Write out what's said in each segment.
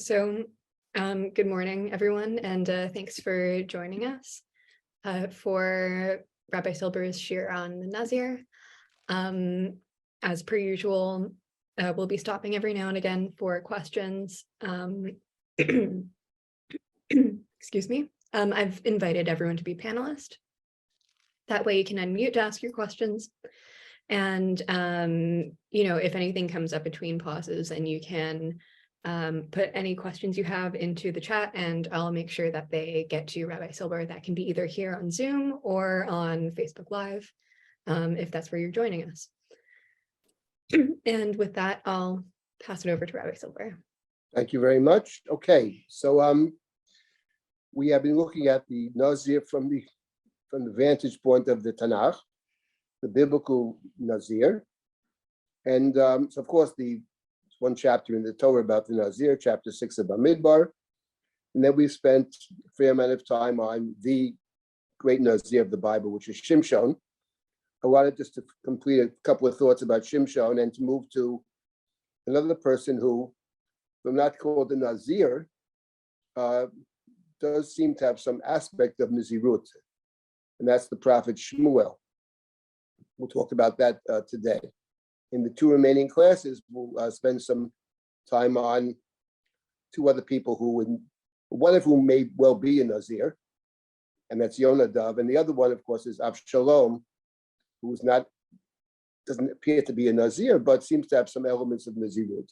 Good morning, everyone, and thanks for joining us for Rabbi Silber's shir on the Nazir. As per usual, we'll be stopping every now and again for questions. Excuse me. I've invited everyone to be panelist. That way you can unmute to ask your questions. And, if anything comes up between pauses, then you can put any questions you have into the chat, and I'll make sure that they get to Rabbi Silber. That can be either here on Zoom or on Facebook Live, if that's where you're joining us. And with that, I'll pass it over to Rabbi Silber. Thank you very much. Okay, so we have been looking at the Nazir from the vantage point of the Tanakh, the biblical Nazir, and so of course there's one chapter in the Torah about the Nazir, chapter 6 of Bamidbar, and then we spent a fair amount of time on the great Nazir of the Bible, which is Shimshon. I wanted just to complete a couple of thoughts about Shimshon and to move to another person who, though not called the Nazir, does seem to have some aspect of Nazirut, and that's the prophet Shmuel. We'll talk about that today. In the two remaining classes, we'll spend some time on two other people one of whom may well be a Nazir, and that's Yonadav, and the other one, of course, is Avshalom, who doesn't appear to be a Nazir, but seems to have some elements of Nazirut.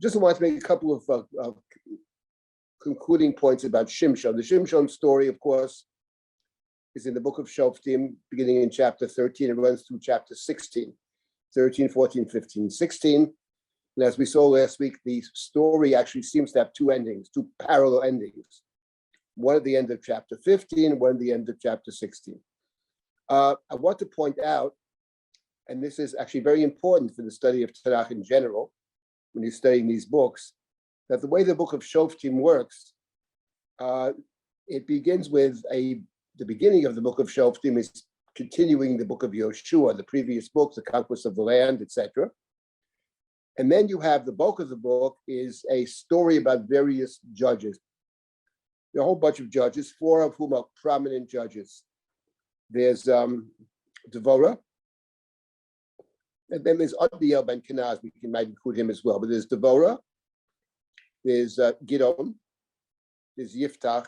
Just want to make a couple of concluding points about Shimshon. The Shimshon story, of course, is in the book of Shoftim, beginning in chapter 13, and runs through chapter 16, 13, 14, 15, 16. And as we saw last week, the story actually seems to have two endings, two parallel endings. One at the end of chapter 15, one at the end of chapter 16. I want to point out, and this is actually very important for the study of Tanakh in general, when you're studying these books, that the way the book of Shoftim works, it begins with the beginning of the book of Shoftim is continuing the book of Yoshua, the previous books, the conquest of the land, etc. And then you have the bulk of the book is a story about various judges. There are a whole bunch of judges, four of whom are prominent judges. There's Devorah, and then there's Adbiel ben Kenaz, might include him as well, but there's Devorah, there's Gidon, there's Yiftach,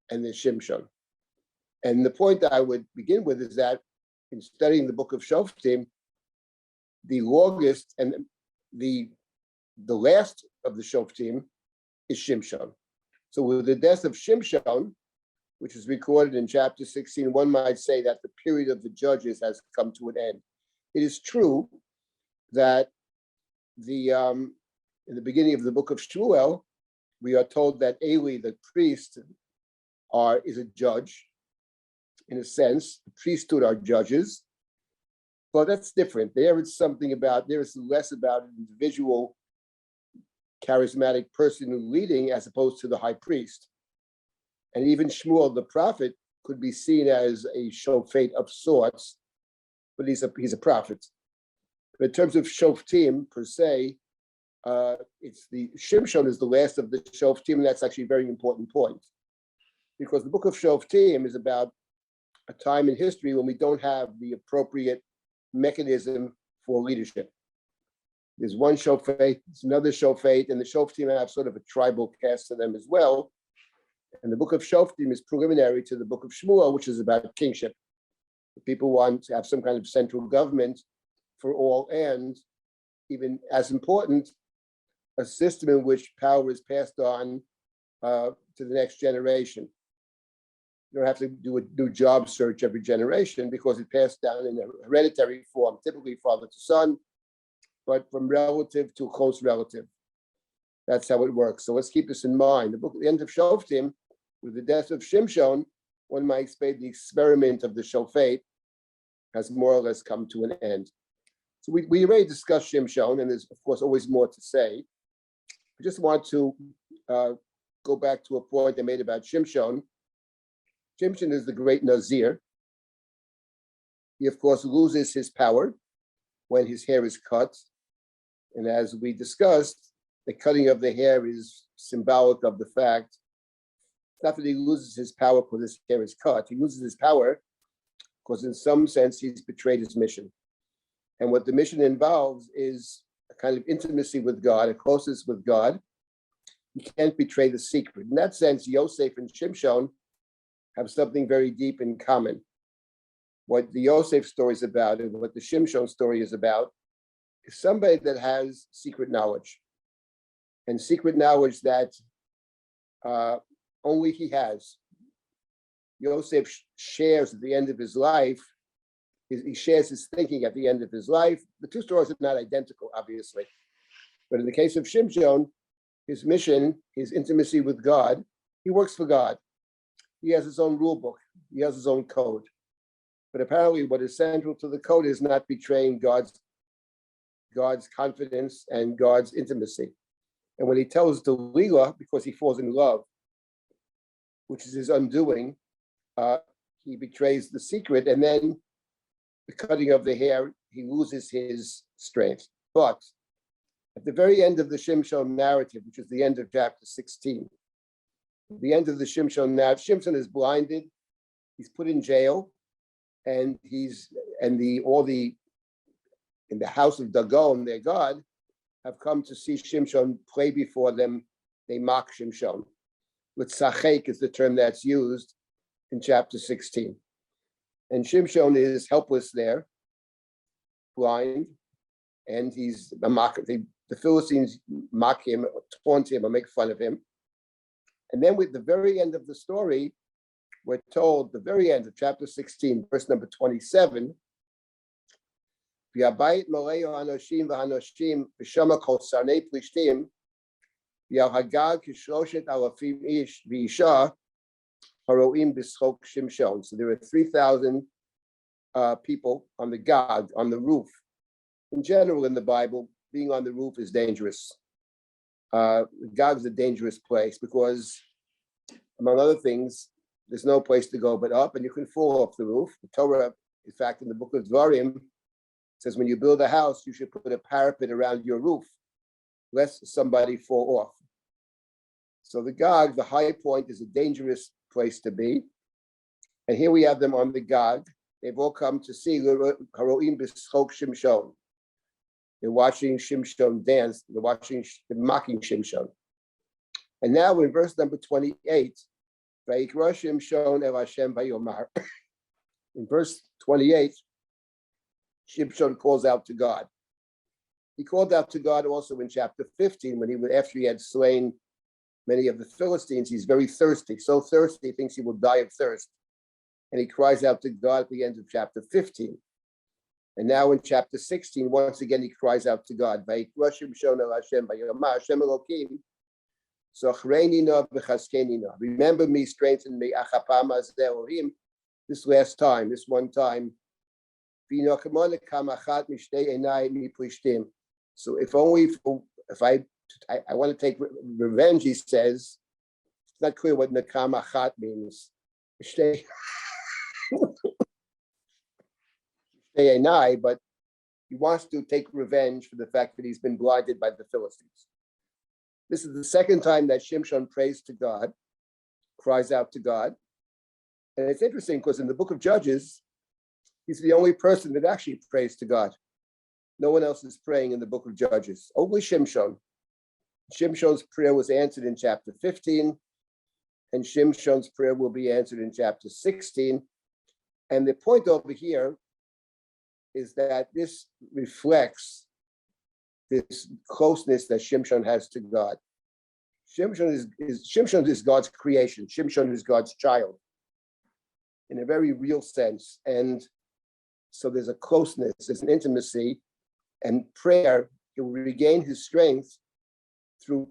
and there's Shimshon. And the point that I would begin with is that in studying the book of Shoftim, the longest and the last of the Shoftim is Shimshon. So with the death of Shimshon, which is recorded in chapter 16, one might say that the period of the judges has come to an end. It is true that in the beginning of the book of Shmuel, we are told that Eli, the priest, is a judge. In a sense, the priesthood are judges, but that's different. There is less about an individual charismatic person who's leading as opposed to the high priest. And even Shmuel, the prophet, could be seen as a shofet of sorts, but he's a prophet. But in terms of Shoftim per se, it's the Shimshon is the last of the Shoftim, and that's actually a very important point, because the book of Shoftim is about a time in history when we don't have the appropriate mechanism for leadership. There's one shofet, there's another shofet, and the Shoftim have sort of a tribal caste to them as well. And the book of Shoftim is preliminary to the book of Shmuel, which is about kingship. People want to have some kind of central government for all, and even as important, a system in which power is passed on to the next generation. You don't have to do a new job search every generation because it passed down in a hereditary form, typically father to son, but from relative to close relative. That's how it works. So let's keep this in mind. The end of Shoftim, with the death of Shimshon, one might expect the experiment of the Shofet has more or less come to an end. So we already discussed Shimshon, and there's of course always more to say. I just want to go back to a point I made about Shimshon. Shimshon is the great Nazir. He, of course, loses his power when his hair is cut. And as we discussed, the cutting of the hair is symbolic of the fact, not that he loses his power because his hair is cut. He loses his power because in some sense he's betrayed his mission. And what the mission involves is a kind of intimacy with God, a closeness with God. You can't betray the secret. In that sense, Yosef and Shimshon have something very deep in common. What the Yosef story is about and what the Shimshon story is about is somebody that has secret knowledge, and secret knowledge that only he has. Yosef shares at the end of his life, he shares his thinking at the end of his life. The two stories are not identical, obviously. But in the case of Shimshon, his mission, his intimacy with God, he works for God. He has his own rule book. He has his own code. But apparently what is central to the code is not betraying God's confidence and God's intimacy. And when he tells Delilah, because he falls in love, which is his undoing, he betrays the secret, and then the cutting of the hair, he loses his strength. But at the very end of the Shimshon narrative, which is the end of chapter 16, the end of the Shimshon narrative, Shimshon is blinded, he's put in jail, and in the house of Dagon, their god, have come to see Shimshon play before them. They mock Shimshon. With Sachek is the term that's used in chapter 16. And Shimshon is helpless there, blind, and he's a mocker. The Philistines mock him, taunt him, or make fun of him. And then with the very end of the story, we're told, the very end of chapter 16, verse number 27, V'abayit maleo hanoshim v'hanoshim v'shama kol sarnei plishtim v'al hagag kishroshet alafim ish v'isha haroim b'schok Shimshon. So there are 3,000 people on the Gog, on the roof. In general, in the Bible, being on the roof is dangerous. Gog is a dangerous place because, among other things, there's no place to go but up, and you can fall off the roof. The Torah, in fact, in the book of Dvarim, says when you build a house, you should put a parapet around your roof, lest somebody fall off. So the Gog, the high point, is a dangerous place to be. And here we have them on the Gog. They've all come to see Haroim B'schok Shimshon. They're watching Shimshon dance. They're mocking Shimshon. And now in verse number 28, Vayikra Shimshon el Hashem vayomar. In verse 28, Shimshon calls out to God. He called out to God also in chapter 15 when after he had slain many of the Philistines. He's very thirsty, so thirsty he thinks he will die of thirst. And he cries out to God at the end of chapter 15. And now in chapter 16, once again, he cries out to God. Vayikra Shimshon el Hashem vayomar Hashem Elokim zochreini na v'chaskeni na. Remember me, strengthen me, achapam hazeh Elohim, this last time, this one time. So if only if I want to take revenge, he says, it's not clear what nakam achat means. But he wants to take revenge for the fact that he's been blinded by the Philistines. This is the second time that Shimshon prays to God, cries out to God. And it's interesting because in the book of Judges, he's the only person that actually prays to God. No one else is praying in the book of Judges, only Shimshon. Shimshon's prayer was answered in chapter 15, and Shimshon's prayer will be answered in chapter 16. And the point over here is that this reflects this closeness that Shimshon has to God. Shimshon is God's creation. Shimshon is God's child in a very real sense. And so there's a closeness, there's an intimacy, and prayer, he will regain his strength through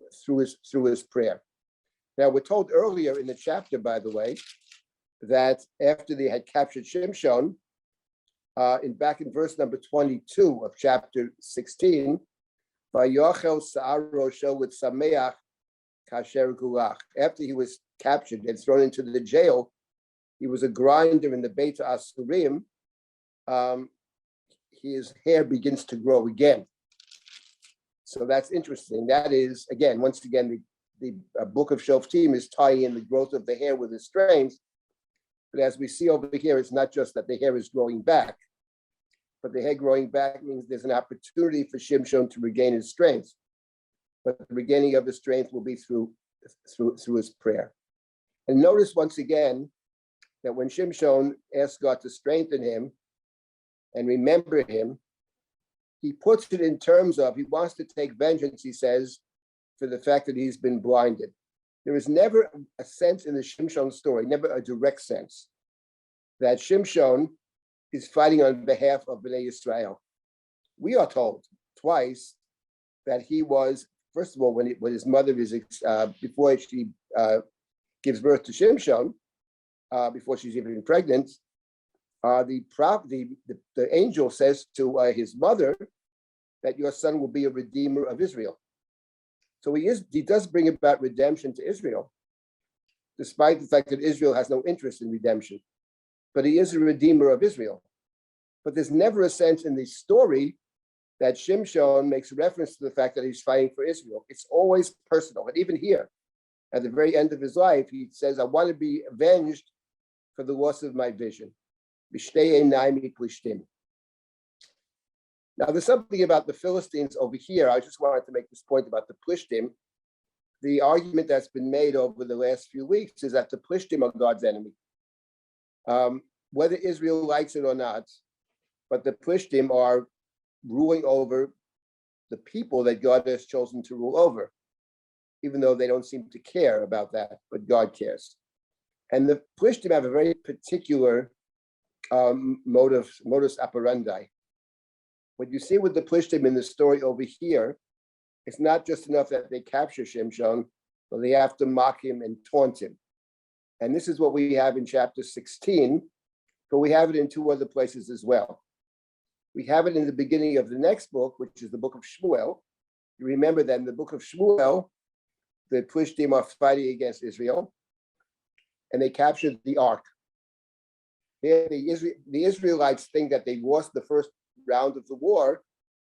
his prayer. Now, we're told earlier in the chapter, by the way, that after they had captured Shimshon, back in verse number 22 of chapter 16, Vayochel sa'ar rosho with sameach kasher gulach. After he was captured and thrown into the jail, he was a grinder in the Beit Asurim. His hair begins to grow again. So that's interesting. That is, again, once again, the book of Shoftim is tying in the growth of the hair with the strength. But as we see over here, it's not just that the hair is growing back, but the hair growing back means there's an opportunity for Shimshon to regain his strength. But the regaining of his strength will be through his prayer. And notice once again that when Shimshon asks God to strengthen him and remember him, he puts it in terms of, he wants to take vengeance, he says, for the fact that he's been blinded. There is never a sense in the Shimshon story, never a direct sense, that Shimshon is fighting on behalf of Bnei Yisrael. We are told twice that he was, first of all, when his mother is, before she gives birth to Shimshon, before she's even pregnant, the angel says to his mother that your son will be a redeemer of Israel. So he does bring about redemption to Israel, despite the fact that Israel has no interest in redemption. But he is a redeemer of Israel. But there's never a sense in the story that Shimshon makes reference to the fact that he's fighting for Israel. It's always personal. And even here, at the very end of his life, he says, I want to be avenged for the loss of my vision. Now, there's something about the Philistines over here. I just wanted to make this point about the Plishtim. The argument that's been made over the last few weeks is that the Plishtim are God's enemy. Whether Israel likes it or not, but the Plishtim are ruling over the people that God has chosen to rule over, even though they don't seem to care about that, but God cares. And the Plishtim have a very particular modus operandi. What you see with the Plishtim in the story over here, it's not just enough that they capture Shimshon, but they have to mock him and taunt him. And this is what we have in chapter 16, but we have it in two other places as well. We have it in the beginning of the next book, which is the book of Shmuel. You remember that in the book of Shmuel, the Plishtim are fighting against Israel, and they captured the ark. The Israelites think that they lost the first round of the war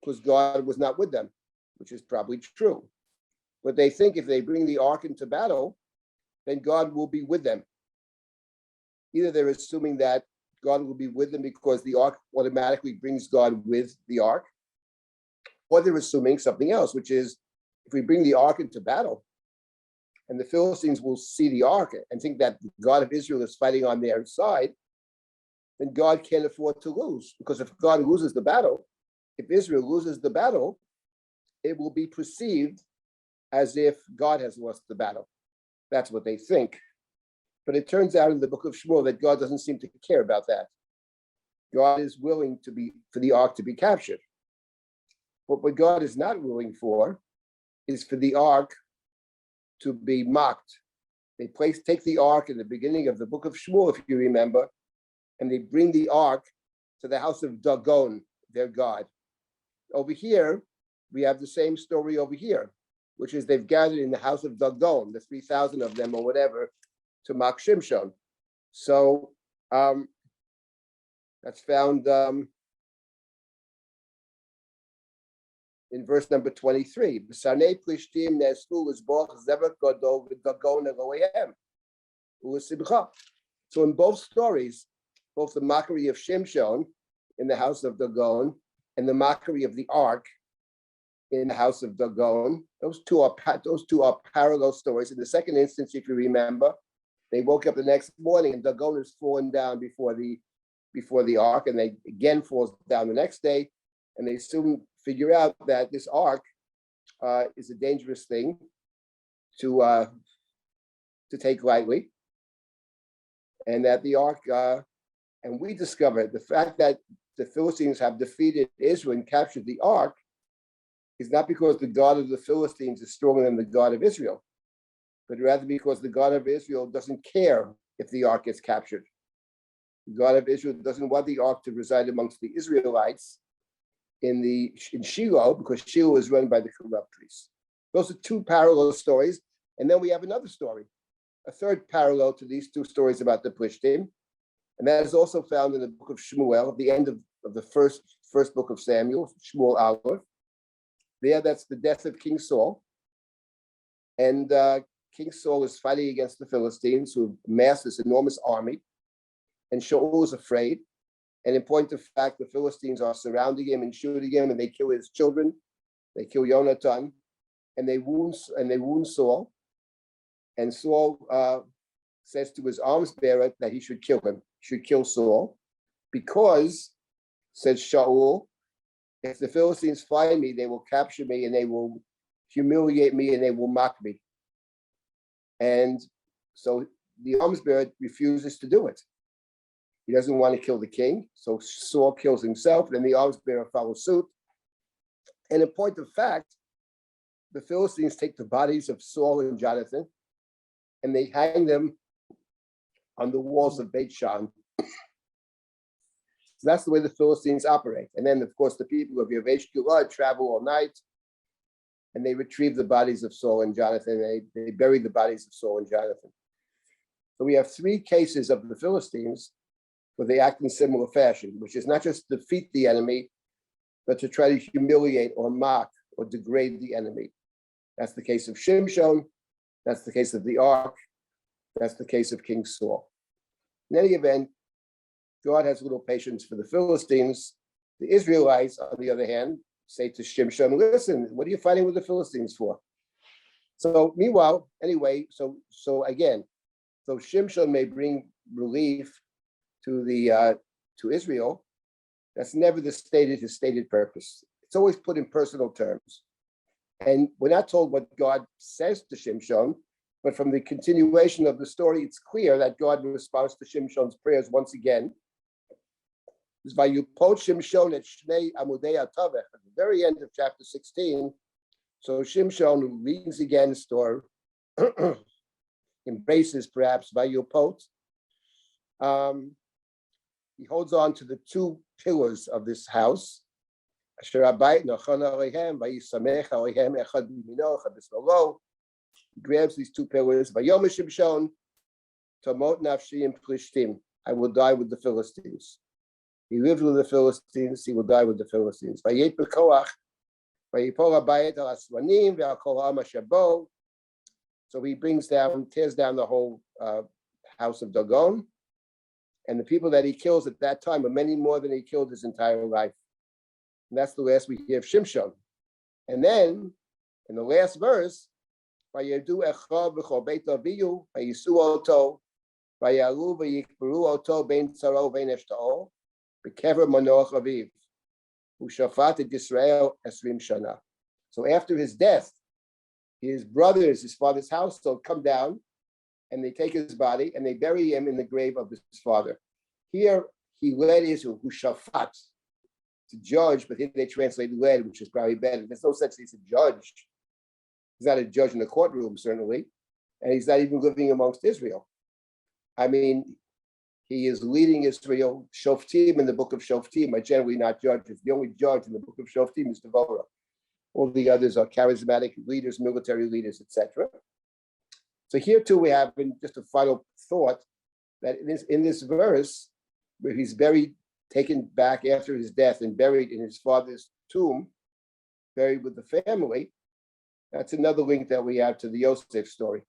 because God was not with them, which is probably true. But they think if they bring the ark into battle, then God will be with them. Either they're assuming that God will be with them because the ark automatically brings God with the ark, or they're assuming something else, which is if we bring the ark into battle, and the Philistines will see the ark and think that the God of Israel is fighting on their side, then God can't afford to lose. Because if God loses the battle, if Israel loses the battle, it will be perceived as if God has lost the battle. That's what they think. But it turns out in the book of Shmuel that God doesn't seem to care about that. God is willing for the ark to be captured. But what God is not willing for is for the ark to be mocked. They take the ark in the beginning of the book of Shmuel, if you remember, and they bring the ark to the house of Dagon, their god. Over here, we have the same story over here, which is they've gathered in the house of Dagon, the 3,000 of them or whatever, to mock Shimshon. So that's found in verse number 23. So in both stories, both the mockery of Shimshon in the house of Dagon and the mockery of the ark in the house of Dagon, those two are parallel stories. In the second instance, if you remember, they woke up the next morning and Dagon is fallen down before the ark, and they again falls down the next day, and they soon figure out that this ark is a dangerous thing to take lightly, and that the ark, and we discovered the fact that the Philistines have defeated Israel and captured the ark is not because the God of the Philistines is stronger than the God of Israel, but rather because the God of Israel doesn't care if the ark gets captured. The God of Israel doesn't want the ark to reside amongst the Israelites in Shiloh, because Shiloh is run by the corrupt priests. Those are two parallel stories. And then we have another story, a third parallel to these two stories about the Plishtim. And that is also found in the book of Shmuel, at the end of the first book of Samuel, Shmuel Aleph. There, that's the death of King Saul. And King Saul is fighting against the Philistines, who amassed this enormous army. And Shaul is afraid. And in point of fact, the Philistines are surrounding him and shooting him, and they kill his children. They kill Jonathan, and they wound Saul. And Saul says to his arms bearer that he should kill him, should kill Saul, because, says Shaul, if the Philistines find me, they will capture me and they will humiliate me and they will mock me. And so the arms bearer refuses to do it. He doesn't want to kill the king, so Saul kills himself, and then the arms bearer follows suit. And in point of fact, the Philistines take the bodies of Saul and Jonathan, and they hang them on the walls of Beit Shan. So that's the way the Philistines operate. And then, of course, the people of Yavesh Gilad travel all night, and they retrieve the bodies of Saul and Jonathan. They bury the bodies of Saul and Jonathan. So we have three cases of the Philistines where they act in similar fashion, which is not just defeat the enemy, but to try to humiliate or mock or degrade the enemy. That's the case of Shimshon. That's the case of the ark. That's the case of King Saul. In any event, God has little patience for the Philistines. The Israelites, on the other hand, say to Shimshon, listen, what are you fighting with the Philistines for? So meanwhile, anyway, so Shimshon may bring relief to Israel. That's never his stated purpose. It's always put in personal terms. And we're not told what God says to Shimshon, but from the continuation of the story, it's clear that God responds to Shimshon's prayers once again. It's by Yupot Shimshon at Shnei Amudei Atavech, at the very end of chapter 16. So Shimshon leans against or embraces perhaps by Yupot. He holds on to the two pillars of this house. He grabs these two pillars. I will die with the Philistines. He lived with the Philistines, he will die with the Philistines. So he tears down the whole house of Dagon. And the people that he kills at that time are many more than he killed his entire life. And that's the last we hear of Shimshon. And then, in the last verse, so after his death, his brothers, his father's household, come down and they take his body and they bury him in the grave of his father. Here, he led Israel, who shafat, to judge, but here they translate led, which is probably better. There's no such thing as a judge. He's not a judge in the courtroom, certainly, and he's not even living amongst Israel. I mean, he is leading Israel. Shoftim in the book of Shoftim are generally not judges. The only judge in the book of Shoftim is Devorah. All the others are charismatic leaders, military leaders, etc. So here too we have just a final thought that in this verse, where he's buried, taken back after his death and buried in his father's tomb, buried with the family, that's another link that we have to the Yosef story.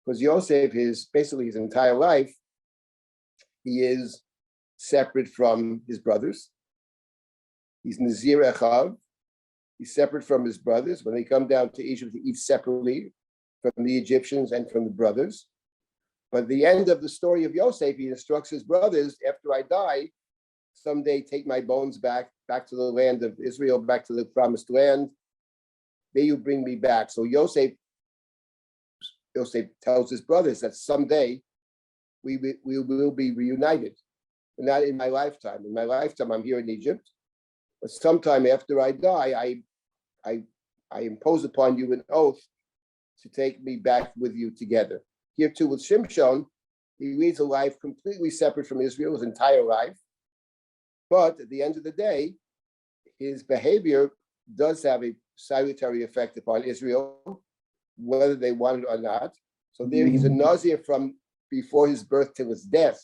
Because Yosef is basically his entire life, he is separate from his brothers. He's Nazir Echav. He's separate from his brothers. When they come down to Egypt, he eats separately from the Egyptians and from the brothers. But at the end of the story of Yosef, he instructs his brothers, after I die, someday take my bones back to the land of Israel, back to the promised land. May you bring me back. So Yosef tells his brothers that someday we will be reunited. And not in my lifetime. In my lifetime, I'm here in Egypt. But sometime after I die, I impose upon you an oath to take me back with you together. Here too with Shimshon, he leads a life completely separate from Israel, his entire life. But at the end of the day, his behavior does have a salutary effect upon Israel, whether they want it or not. So there he's a Nazir from before his birth till his death.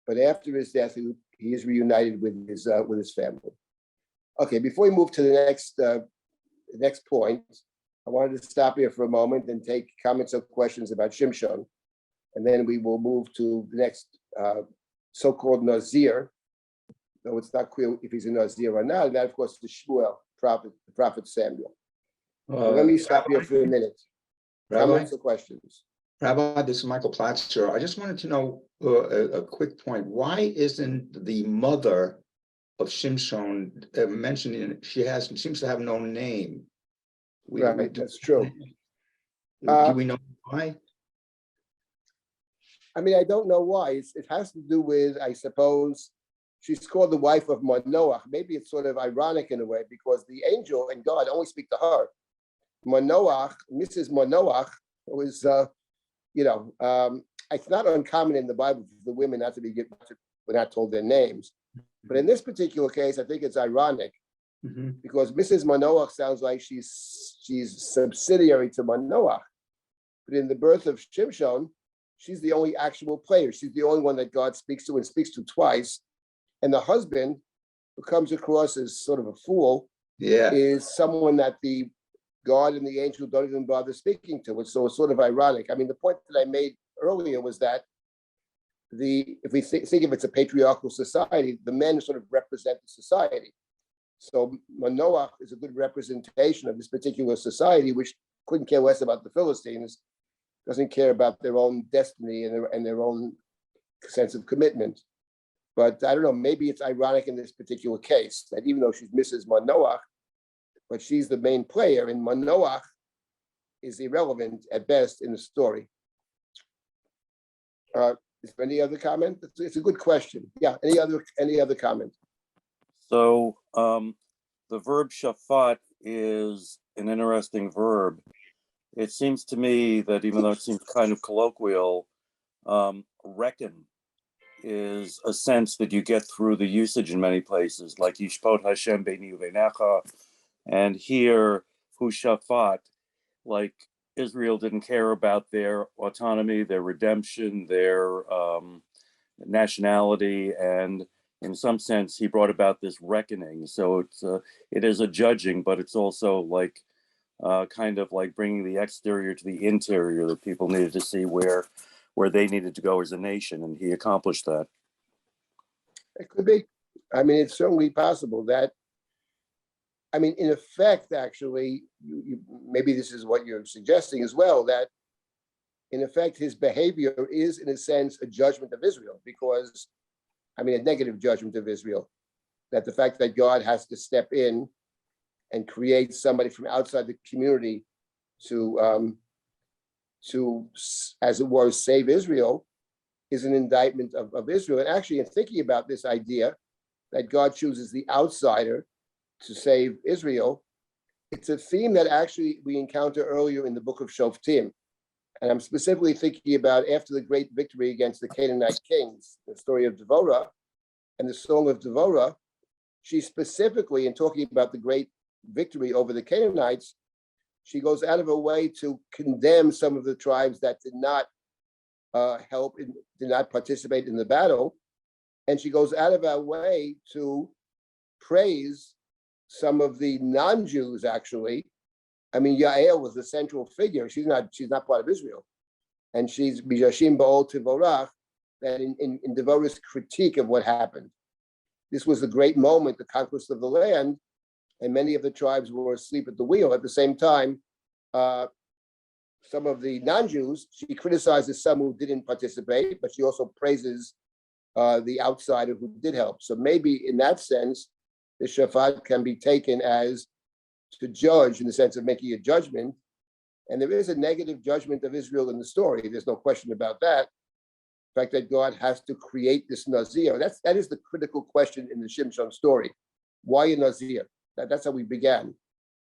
But after his death, he is reunited with his family. Okay, before we move to the next next point, I wanted to stop here for a moment and take comments or questions about Shimshon, and then we will move to the next so-called Nazir, though it's not clear if he's a Nazir or not. And that, of course, is Shmuel, the prophet Samuel. Let me stop here for a minute. Rabbi, Comments or questions? Rabbi, this is Michael Platzer. I just wanted to know a quick point. Why isn't the mother of Shimshon mentioned in? She seems to have no name. Right, that's true. Do we know why? I mean, I don't know why. It has to do with, I suppose, she's called the wife of Manoach. Maybe it's sort of ironic in a way because the angel and God only speak to her. Manoach, Mrs. Manoach, was, it's not uncommon in the Bible for the women not to be we're not told their names. But in this particular case, I think it's ironic because Mrs. Manoach sounds like she's subsidiary to Manoach. But in the birth of Shimshon, she's the only actual player. She's the only one that God speaks to and speaks to twice. And the husband, who comes across as sort of a fool, is someone that the God and the angel don't even bother speaking to. So it's sort of ironic. I mean, the point that I made earlier was that if we think of it's a patriarchal society, the men sort of represent the society. So Manoach is a good representation of this particular society, which couldn't care less about the Philistines, doesn't care about their own destiny and their own sense of commitment. But I don't know, maybe it's ironic in this particular case that even though she's Mrs. Manoach, but she's the main player, and Manoach is irrelevant at best in the story. Is there any other comment? It's a good question. Yeah, any other comment? So the verb shafat is an interesting verb. It seems to me that even though it seems kind of colloquial, reckon is a sense that you get through the usage in many places, like Yishpot Hashem beini uvenecha, and here hu shafat, like Israel didn't care about their autonomy, their redemption, their nationality, and in some sense he brought about this reckoning. So it is a judging, but it's also like kind of like bringing the exterior to the interior, that people needed to see where they needed to go as a nation, and he accomplished that. It could be. I mean, it's certainly possible that, I mean, in effect, actually, you maybe this is what you're suggesting as well, that in effect, his behavior is, in a sense, a judgment of Israel, because, I mean, a negative judgment of Israel, that the fact that God has to step in and create somebody from outside the community to, as it were, save Israel, is an indictment of Israel. And actually, in thinking about this idea that God chooses the outsider to save Israel, it's a theme that actually we encounter earlier in the book of Shoftim. And I'm specifically thinking about after the great victory against the Canaanite kings, the story of Devorah and the Song of Devorah. She specifically, in talking about the great victory over the Canaanites, she goes out of her way to condemn some of the tribes that did not did not participate in the battle. And she goes out of her way to praise some of the non-Jews, actually. I mean, Yael was the central figure. She's not part of Israel. And she's Bijashim Ba'ol Tivorach, that in Devorah's critique of what happened. This was the great moment, the conquest of the land, and many of the tribes were asleep at the wheel. At the same time, some of the non-Jews, she criticizes some who didn't participate, but she also praises the outsider who did help. So maybe in that sense, the shafat can be taken as to judge in the sense of making a judgment. And there is a negative judgment of Israel in the story. There's no question about that. The fact that God has to create this Nazir, that is the critical question in the Shimshon story. Why a Nazir? That's how we began.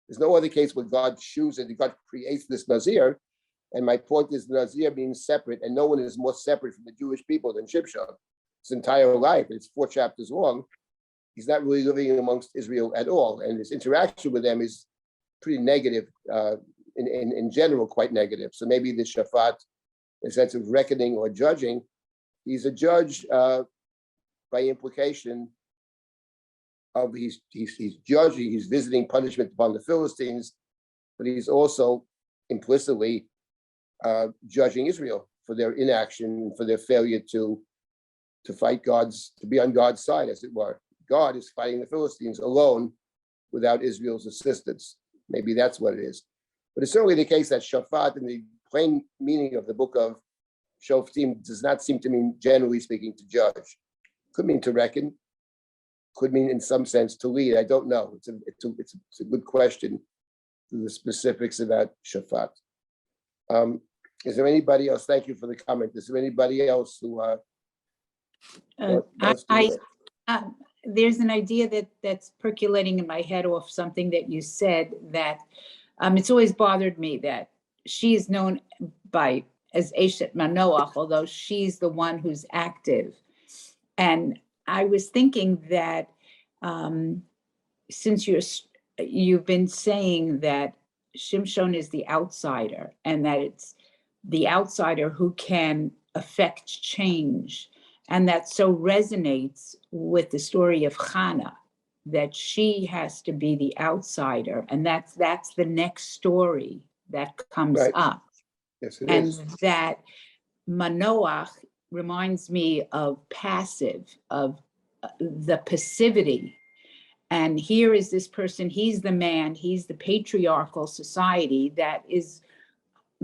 There's no other case where God chooses, God creates this Nazir. And my point is Nazir being separate, and no one is more separate from the Jewish people than Shimshon. His entire life, it's 4 chapters long. He's not really living amongst Israel at all. And his interaction with them is pretty negative, in general, quite negative. So maybe the shafat, in a sense of reckoning or judging, he's a judge by implication of he's judging, he's visiting punishment upon the Philistines, but he's also implicitly judging Israel for their inaction, for their failure to fight to be on God's side, as it were. God is fighting the Philistines alone without Israel's assistance. Maybe that's what it is. But it's certainly the case that Shaphat, in the plain meaning of the book of Shoftim, does not seem to mean, generally speaking, to judge. Could mean to reckon, could mean in some sense to lead. I don't know. It's a good question, the specifics about Shaphat. Is there anybody else? Thank you for the comment. Is there anybody else who there's an idea that's percolating in my head off something that you said, that it's always bothered me that she is known as Eshet Manoach, although she's the one who's active. And I was thinking that since you've been saying that Shimshon is the outsider, and that it's the outsider who can affect change, and that so resonates with the story of Hannah, that she has to be the outsider, and that's the next story that comes up. Yes, it and is. That Manoach reminds me of passive, of the passivity. And here is this person, he's the man, he's the patriarchal society that is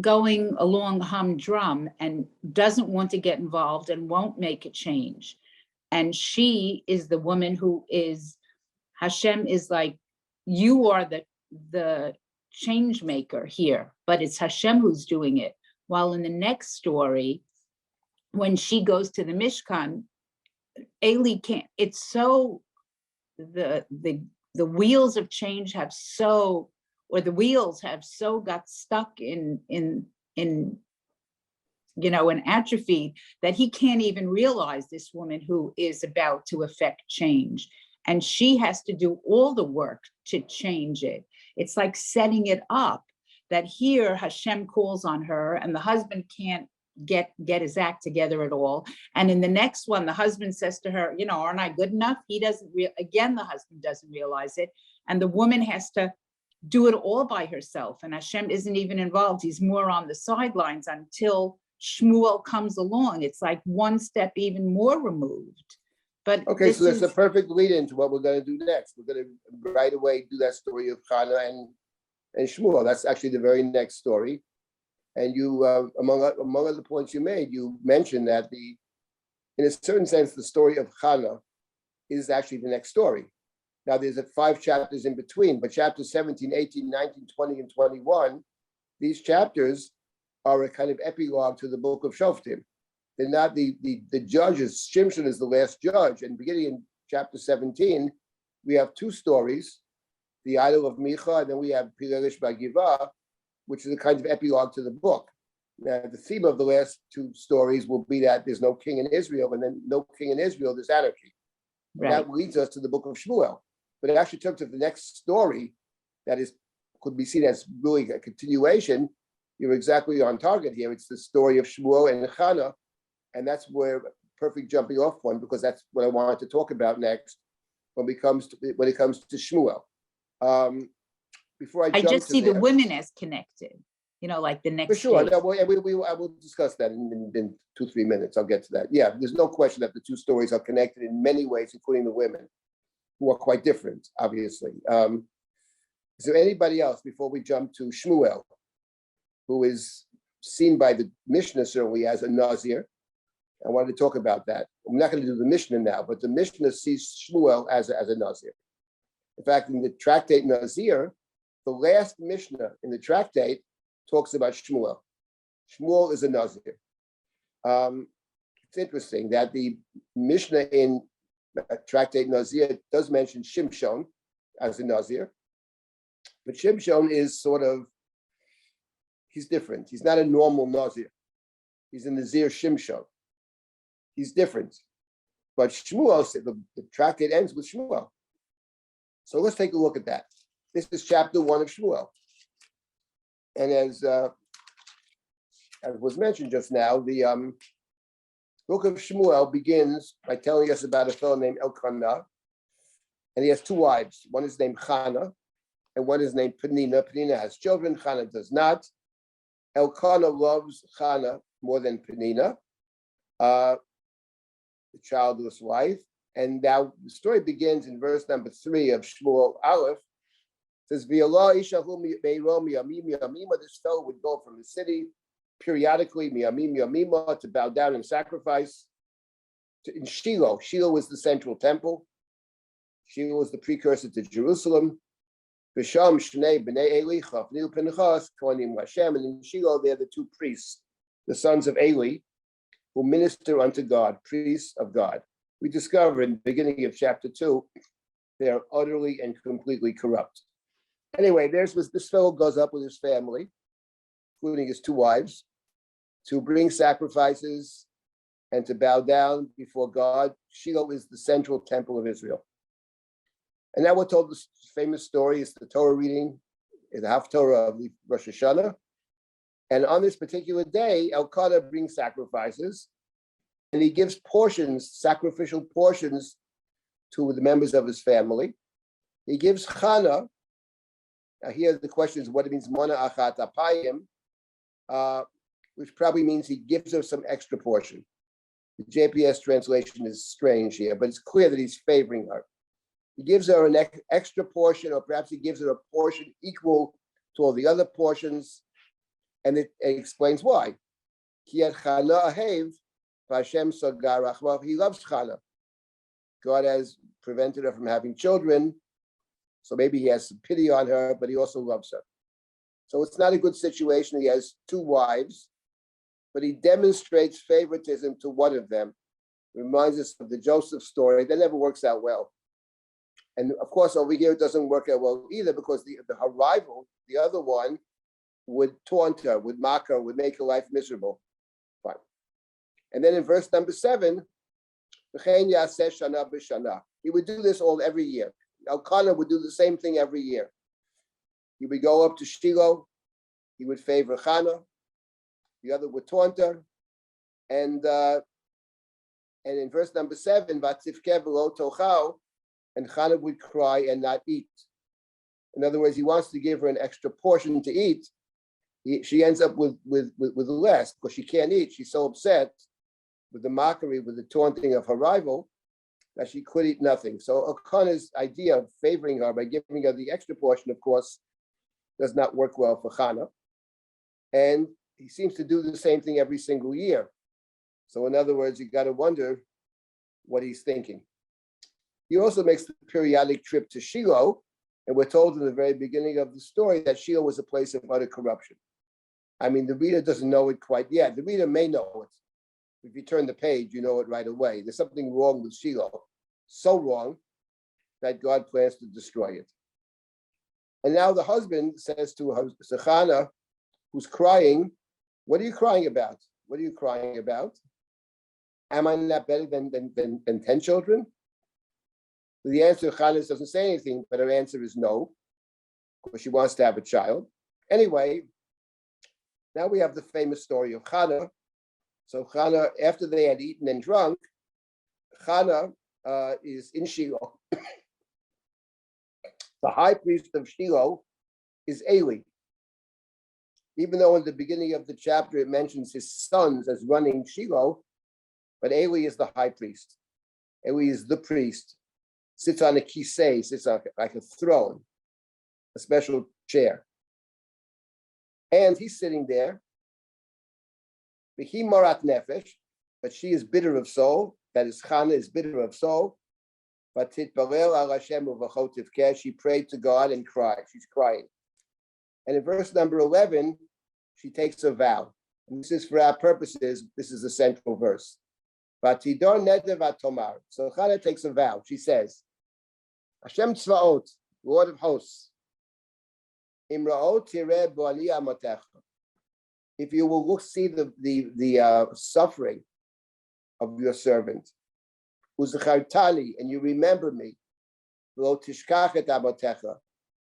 going along humdrum and doesn't want to get involved and won't make a change. And she is the woman who is, Hashem is like, you are the change maker here, but it's Hashem who's doing it. While in the next story, when she goes to the Mishkan, Eli can't, it's so, the wheels of change have so, or the wheels have so got stuck in an atrophy, that he can't even realize this woman who is about to affect change. And she has to do all the work to change it. It's like setting it up, that here Hashem calls on her and the husband can't get his act together at all. And in the next one, the husband says to her, aren't I good enough? He doesn't, again, the husband doesn't realize it. And the woman has to do it all by herself. And Hashem isn't even involved. He's more on the sidelines until Shmuel comes along. It's like one step even more removed. But okay, so that's a perfect lead into what we're going to do next. We're going to right away do that story of Hannah and Shmuel. That's actually the very next story. And you, among other points you made, you mentioned that in a certain sense, the story of Hannah is actually the next story. Now, there's 5 chapters in between, but chapters 17, 18, 19, 20, and 21, these chapters are a kind of epilogue to the book of Shoftim. They're not the judges. Shimshon is the last judge. And beginning in chapter 17, we have 2 stories, the idol of Micha, and then we have Pilelish Bagivah, which is a kind of epilogue to the book. Now, the theme of the last 2 stories will be that there's no king in Israel, and then no king in Israel, there's anarchy. Right. That leads us to the book of Shmuel. But it actually took to the next story that could be seen as really a continuation. You're exactly on target here. It's the story of Shmuel and Hannah, and that's where perfect jumping off point, because that's what I wanted to talk about next when it comes to Shmuel. Before I just see the women as connected, like the next. For sure, no, I will discuss that in 2-3 minutes. I'll get to that. Yeah, there's no question that the 2 stories are connected in many ways, including the women, who are quite different, obviously. Is there anybody else before we jump to Shmuel, who is seen by the Mishnah certainly as a Nazir? I wanted to talk about that. I'm not going to do the Mishnah now, but the Mishnah sees Shmuel as a Nazir. In fact, in the tractate Nazir, the last Mishnah in the tractate talks about Shmuel. Shmuel is a Nazir. It's interesting that the Mishnah in tractate Nazir does mention Shimshon as a Nazir, but Shimshon is he's different. He's not a normal Nazir. He's a Nazir Shimshon. He's different. But Shmuel, the tractate ends with Shmuel. So let's take a look at that. This is chapter 1 of Shmuel. And as was mentioned just now, the book of Shmuel begins by telling us about a fellow named Elkanah. And he has two wives. One is named Chana, and one is named Penina. Penina has children, Chana does not. Elkanah loves Chana more than Penina, the childless wife. And now the story begins in verse number 3 of Shmuel Aleph. It says, this fellow would go from the city periodically, to bow down and sacrifice in Shiloh. Shiloh was the central temple. Shiloh was the precursor to Jerusalem. And in Shiloh, they're the two priests, the sons of Eli, who minister unto God, priests of God. We discover in the beginning of chapter 2, they are utterly and completely corrupt. Anyway, this fellow goes up with his family, including his two wives, to bring sacrifices and to bow down before God. Shiloh is the central temple of Israel. And now we're told this famous story. It's the Torah reading, the Haftorah of Rosh Hashanah. And on this particular day, Elkanah brings sacrifices, and he gives portions, sacrificial portions, to the members of his family. He gives Chana. Now here the question is what it means, Mana Achat Apayim, which probably means he gives her some extra portion. The JPS translation is strange here, but it's clear that he's favoring her. He gives her an extra portion, or perhaps he gives her a portion equal to all the other portions, and it explains why. He loves Chana. God has prevented her from having children, so maybe he has some pity on her, but he also loves her. So it's not a good situation. He has two wives, but he demonstrates favoritism to one of them. It reminds us of the Joseph story. That never works out well. And of course, over here, it doesn't work out well either, because her rival, the other one, would taunt her, would mock her, would make her life miserable. Fine. And then in verse number 7, he would do this every year. Elkanah would do the same thing every year. He would go up to Shiloh, he would favor Chana, the other would taunt her, and in verse number 7, and Chana would cry and not eat. In other words, he wants to give her an extra portion to eat. She ends up with less because she can't eat. She's so upset with the mockery, with the taunting of her rival, that she could eat nothing. So Elkanah's idea of favoring her by giving her the extra portion, of course, does not work well for Chana. And he seems to do the same thing every single year. So in other words, you got to wonder what he's thinking. He also makes the periodic trip to Shiloh, and we're told in the very beginning of the story that Shiloh was a place of utter corruption. I mean, the reader doesn't know it quite yet. The reader may know it. If you turn the page, you know it right away. There's something wrong with Shiloh, so wrong that God plans to destroy it. And now the husband says to Chana, who's crying, what are you crying about? What are you crying about? Am I not better than 10 children? The answer, Chana doesn't say anything, but her answer is no, because she wants to have a child. Anyway, now we have the famous story of Chana. So Chana, after they had eaten and drunk, Chana is in Shiloh. The high priest of Shiloh is Eli. Even though in the beginning of the chapter it mentions his sons as running Shiloh, but Eli is the high priest. Eli is the priest. Sits on a kisei, sits on like a throne, a special chair. And he's sitting there. V'hi marat nefesh, but she is bitter of soul. That is, Chana is bitter of soul. But titparel al Hashem uvachot tivkeh. She prayed to God and cried. She's crying. And in verse number 11, she takes a vow. And this is for our purposes. This is the central verse. Vatidor neder vatomar. So Chana takes a vow. She says, Hashem tzvaot, Lord of hosts, imraot tireh bo'ali amotecha. If you will look, see the suffering of your servant, uzachartani, and you remember me, lo tishkach et amotecha,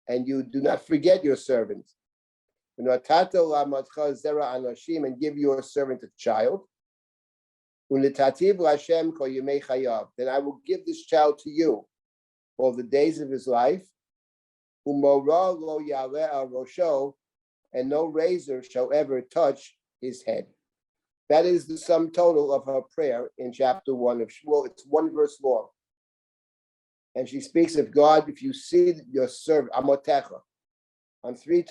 and you do not forget your servant, v'natato la'amatcha zera anashim, and give your servant a child, u'nitativ l'Hashem kol yemei chayav, then I will give this child to you all the days of his life. Umora lo yaleh al rosho, and no razor shall ever touch his head. That is the sum total of her prayer in chapter 1 of Shmuel. It's one verse long. And she speaks of God, if you see your servant, Amotecha. On three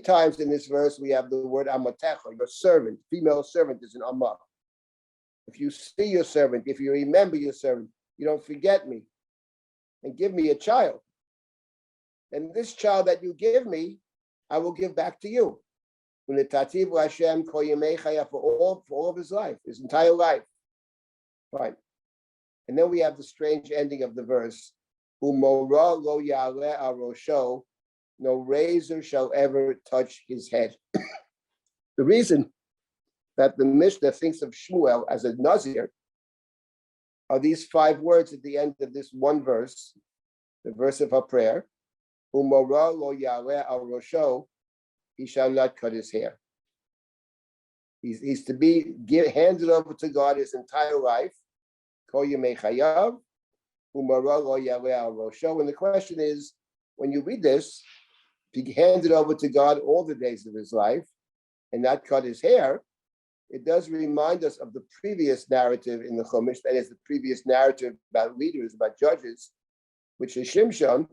times in this verse, we have the word Amotecha, your servant. Female servant is an Amah. If you see your servant, if you remember your servant, you don't forget me, and give me a child. And this child that you give me, I will give back to you. Hashem for all of his life, his entire life. Fine. And then we have the strange ending of the verse. Umora lo yaleh al rosho, no razor shall ever touch his head. The reason that the Mishnah thinks of Shmuel as a Nazir are these 5 words at the end of this one verse, the verse of her prayer. Umora lo yaleh al rosho, he shall not cut his hair. He's to be handed over to God his entire life. Kol yemei chayav, umara lo yaleh al rosho. And the question is, when you read this, if he handed over to God all the days of his life and not cut his hair, it does remind us of the previous narrative in the Chumash, that is the previous narrative about leaders, about judges, which is Shimshon,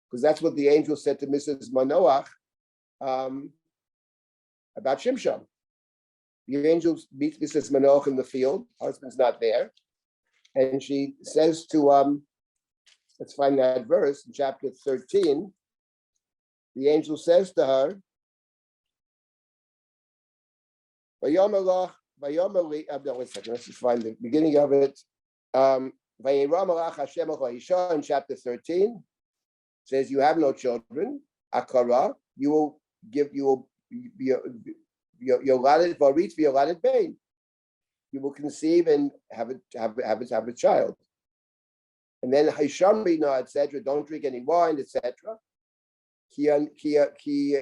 because that's what the angel said to Mrs. Manoach about Shimshon. The angel meets Mrs. Manoach in the field, husband's not there, and she says to, let's find that verse in chapter 13, the angel says to her, one second, let's just find the beginning of it. In chapter 13, says, you have no children, akara, you will be allotted varit, be allotted bain. You will conceive and have a child. And then Haishamrina, etc. Don't drink any wine, etc. Exactly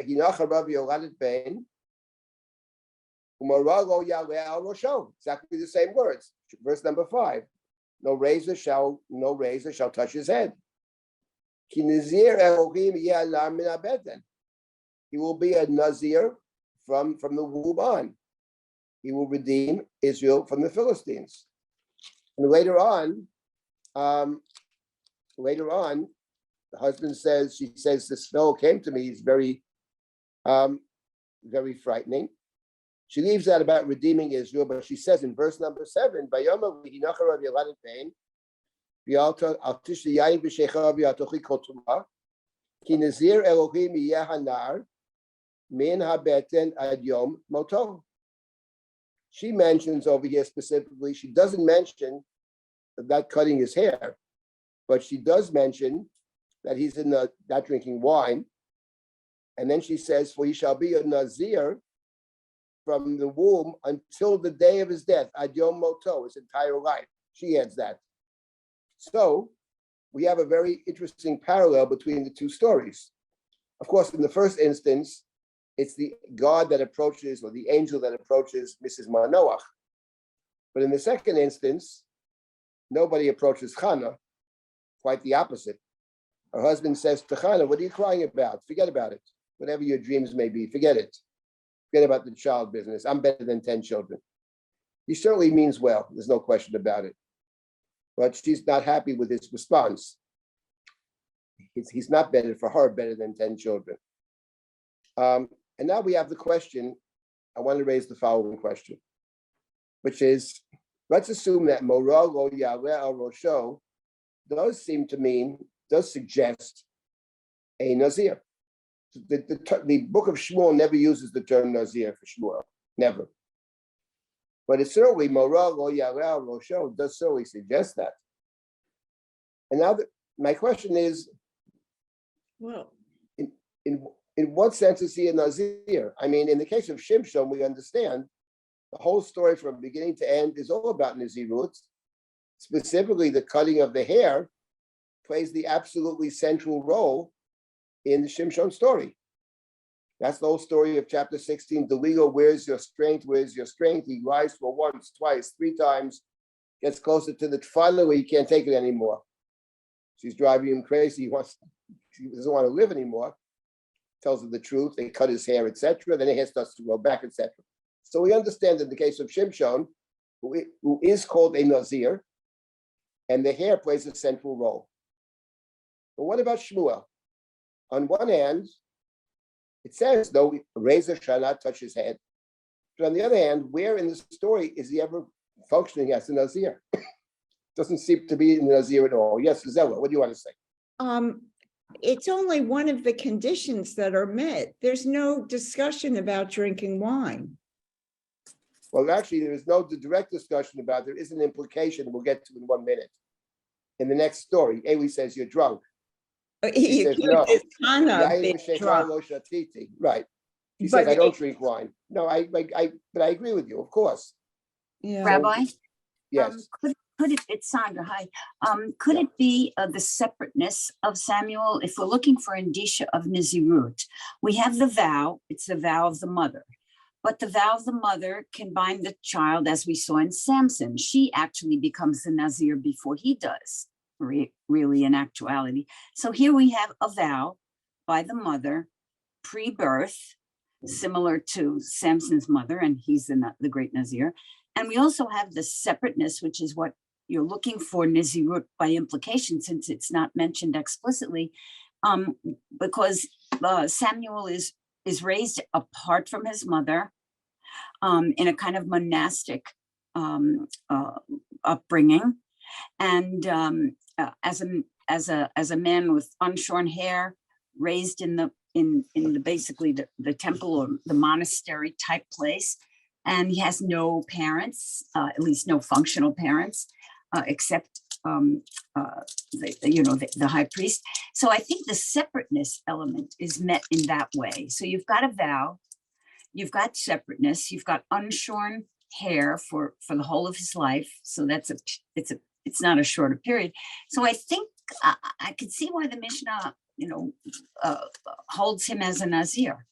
the same words. Verse number 5. No razor shall touch his head. He will be a Nazir from the womb on. He will redeem Israel from the Philistines. And later on, the husband says, she says, this fellow came to me, he's very, very frightening. She leaves out about redeeming Israel, but she says in verse number 7, Ki Nazir Elohim yeh hanar min habeten ad yom moto. She mentions over here specifically, she doesn't mention about cutting his hair, but she does mention that he's not drinking wine. And then she says, for he shall be a Nazir from the womb until the day of his death, ad yom moto, his entire life. She adds that. So we have a very interesting parallel between the two stories. Of course, in the first instance, it's the God that approaches, or the angel that approaches Mrs. Manoach. But in the second instance, nobody approaches Chana, quite the opposite. Her husband says to Chana, what are you crying about? Forget about it. Whatever your dreams may be, forget it. Forget about the child business. I'm better than 10 children. He certainly means well. There's no question about it. But she's not happy with his response. He's not better for her, better than 10 children. And now we have the question, I want to raise the following question, which is, let's assume that Morah lo yaleh al rosho does suggest a Nazir. The book of Shmuel never uses the term Nazir for Shmuel, never. But it's certainly, Morah lo yaleh al rosho does certainly suggest that. And now my question is, Well, in what sense is he a Nazir? I mean, in the case of Shimshon, we understand the whole story from beginning to end is all about Nazirut. Specifically, the cutting of the hair plays the absolutely central role in the Shimshon story. That's the whole story of chapter 16. Delilah, where's your strength? Where's your strength? He lies for once, twice, 3 times, gets closer to the finally he can't take it anymore. She's driving him crazy. He doesn't want to live anymore. Tells her the truth. They cut his hair, etc. Then he starts to grow back, etc. So we understand in the case of Shimshon, who is called a Nazir, and the hair plays a central role. But what about Shmuel? On one hand, it says, though, razor shall not touch his head. But on the other hand, where in the story is he ever functioning as a Nazir? Doesn't seem to be in the Nazir at all. Yes, Zella, what do you want to say? It's only one of the conditions that are met. There's no discussion about drinking wine. Well, actually, there is no direct discussion about it. There is an implication we'll get to in 1 minute. In the next story, Eli says, you're drunk. He says, no. Right. He says, I don't drink wine. No, but I agree with you, of course. Yeah. Rabbi? Yes. It's Sandra, hi. Could it be the separateness of Samuel? If we're looking for indicia of Nazirut, we have the vow, it's the vow of the mother. But the vow of the mother can bind the child, as we saw in Samson. She actually becomes the Nazir before he does, really in actuality. So here we have a vow by the mother, pre-birth, similar to Samson's mother, and he's the great Nazir. And we also have the separateness, which is what you're looking for, Nazirut by implication, since it's not mentioned explicitly, because Samuel is raised apart from his mother in a kind of monastic upbringing, and as a man with unshorn hair, raised in the basically the temple or the monastery type place, and he has no parents, at least no functional parents, except the high priest. So I think the separateness element is met in that way. So you've got a vow, you've got separateness, you've got unshorn hair for the whole of his life. So it's not a shorter period. So I think I could see why the Mishnah, holds him as a Nazir.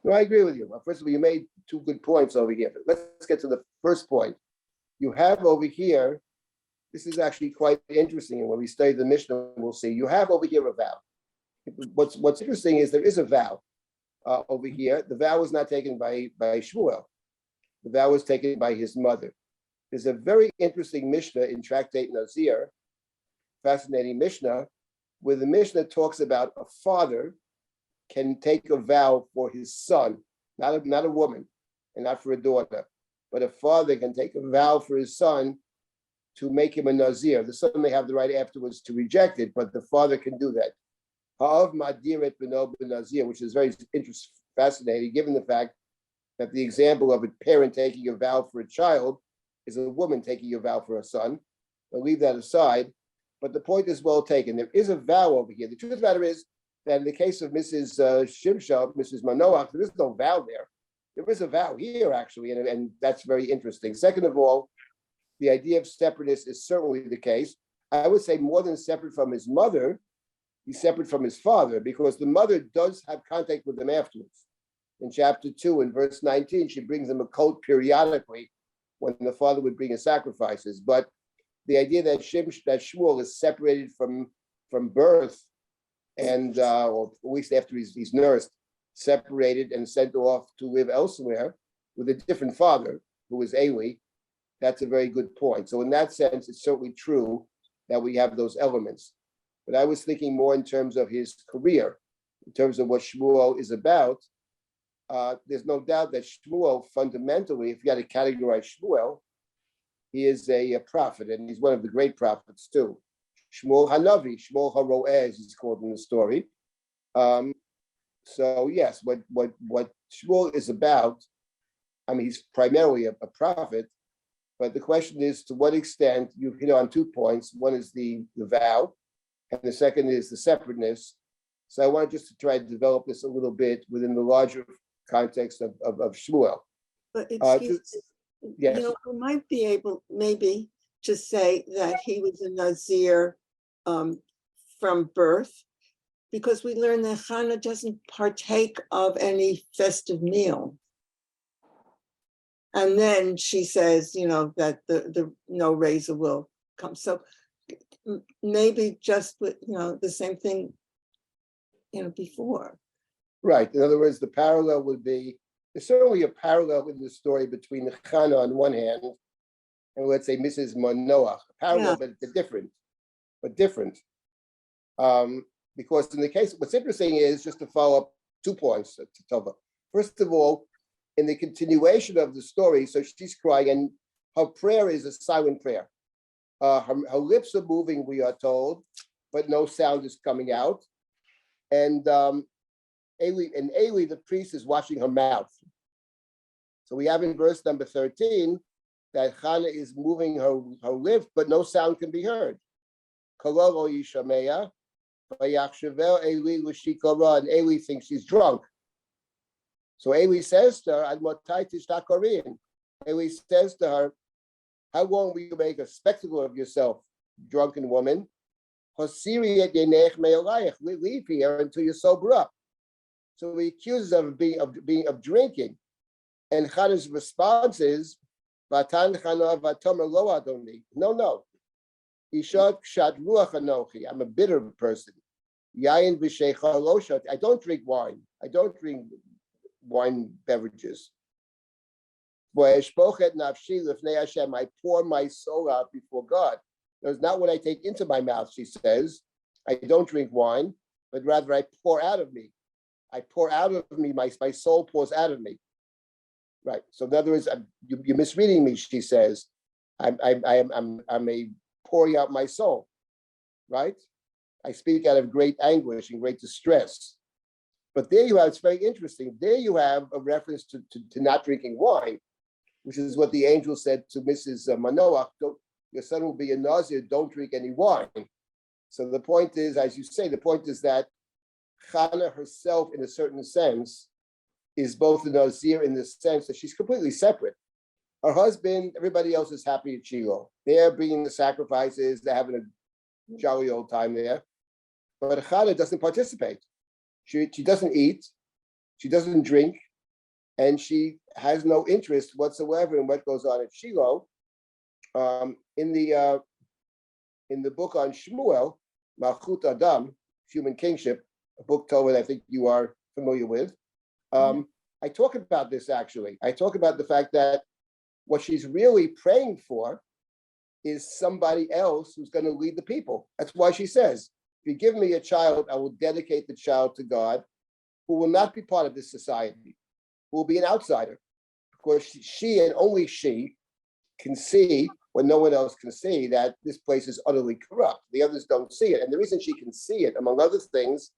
No, I agree with you. Well, first of all, you made two good points over here. But let's get to the first point. You have over here, this is actually quite interesting. And when we study the Mishnah, we'll see. You have over here a vow. What's interesting is there is a vow over here. The vow was not taken by Shmuel. The vow was taken by his mother. There's a very interesting Mishnah in Tractate Nazir, fascinating Mishnah, where the Mishnah talks about a father can take a vow for his son, not a woman, and not for a daughter, but a father can take a vow for his son to make him a Nazir. The son may have the right afterwards to reject it, but the father can do that. Ha'av madiret b'no b'nazir, which is very interesting, fascinating, given the fact that the example of a parent taking a vow for a child is a woman taking a vow for a son. I'll leave that aside, but the point is well taken. There is a vow over here. The truth of the matter is that in the case of Mrs. Shimshon, Mrs. Manoach, there is no vow there. There is a vow here, actually, and that's very interesting. Second of all, the idea of separateness is certainly the case. I would say more than separate from his mother, he's separate from his father, because the mother does have contact with him afterwards. In chapter 2, in verse 19, she brings him a coat periodically when the father would bring his sacrifices. But the idea that Shmuel is separated from birth, and or at least after he's nursed, separated and sent off to live elsewhere with a different father, who is Eli, that's a very good point. So in that sense, it's certainly true that we have those elements. But I was thinking more in terms of his career, in terms of what Shmuel is about. There's no doubt that Shmuel, fundamentally, if you had to categorize Shmuel, he is a prophet, and he's one of the great prophets too. Shmuel Hanavi, Shmuel HaRoez is called in the story. So yes, what Shmuel is about, I mean, he's primarily a prophet, but the question is to what extent, you've hit on 2 points. One is the vow, and the second is the separateness. So I want just to try to develop this a little bit within the larger context of Shmuel. But excuse me, yes. we might be able maybe to say that he was a Nazir from birth, because we learn that Hannah doesn't partake of any festive meal. And then she says, that the no razor will come. So maybe just with, the same thing, before. Right. In other words, the parallel would be, there's certainly a parallel in the story between Chana on one hand and let's say Mrs. Manoach. Parallel, but they're different. Because in the case, what's interesting is, just to follow up 2 points to Tova. First of all, in the continuation of the story, so she's crying and her prayer is a silent prayer. Her lips are moving, we are told, but no sound is coming out. And Eli, the priest, is washing her mouth. So we have in verse number 13 that Chana is moving her lips, but no sound can be heard. And Eli thinks she's drunk. So Eli says to her, Eli says to her, how long will you make a spectacle of yourself, drunken woman? Leave here until you sober up. So he accuses her of drinking. And Chana's response is, no. I'm a bitter person. I don't drink wine. I don't drink wine beverages. I pour my soul out before God. That's not what I take into my mouth, she says. I don't drink wine, but rather I pour out of me. I pour out of me, my soul pours out of me. Right. So in other words, you're misreading me, she says. I'm pouring out my soul. Right? I speak out of great anguish and great distress. But there you have, it's very interesting. There you have a reference to not drinking wine, which is what the angel said to Mrs. Manoach, your son will be a Nazir, don't drink any wine. So the point is, as you say, the point is that Chana herself, in a certain sense, is both a Nazir in the sense that she's completely separate. Her husband, everybody else is happy at Shiloh. They're bringing the sacrifices, they're having a jolly old time there. But Chana doesn't participate. She doesn't eat, she doesn't drink, and she has no interest whatsoever in what goes on at Shiloh. In the book on Shmuel, Malchut Adam, Human Kingship, a book Tova that I think you are familiar with, I talk about this actually. I talk about the fact that what she's really praying for is somebody else who's going to lead the people. That's why she says, if you give me a child, I will dedicate the child to God, who will not be part of this society, who will be an outsider. Because she and only she can see when no one else can see that this place is utterly corrupt. The others don't see it. And the reason she can see it, among other things,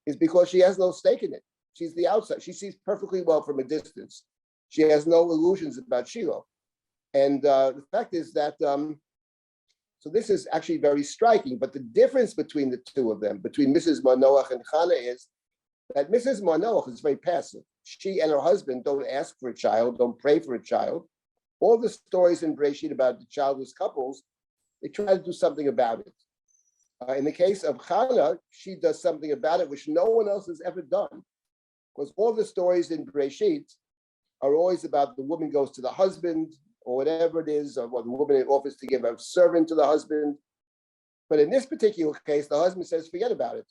is because she has no stake in it. She's the outside. She sees perfectly well from a distance. She has no illusions about Shiloh. And the fact is that, so this is actually very striking, but the difference between the two of them, between Mrs. Manoach and Chana, is that Mrs. Manoach is very passive. She and her husband don't ask for a child, don't pray for a child. All the stories in Bereshit about the childless couples, they try to do something about it. In the case of Chana, she does something about it which no one else has ever done. Because all the stories in Bereshit are always about the woman goes to the husband, or whatever it is, or the woman offers to give a servant to the husband. But in this particular case, the husband says, forget about it.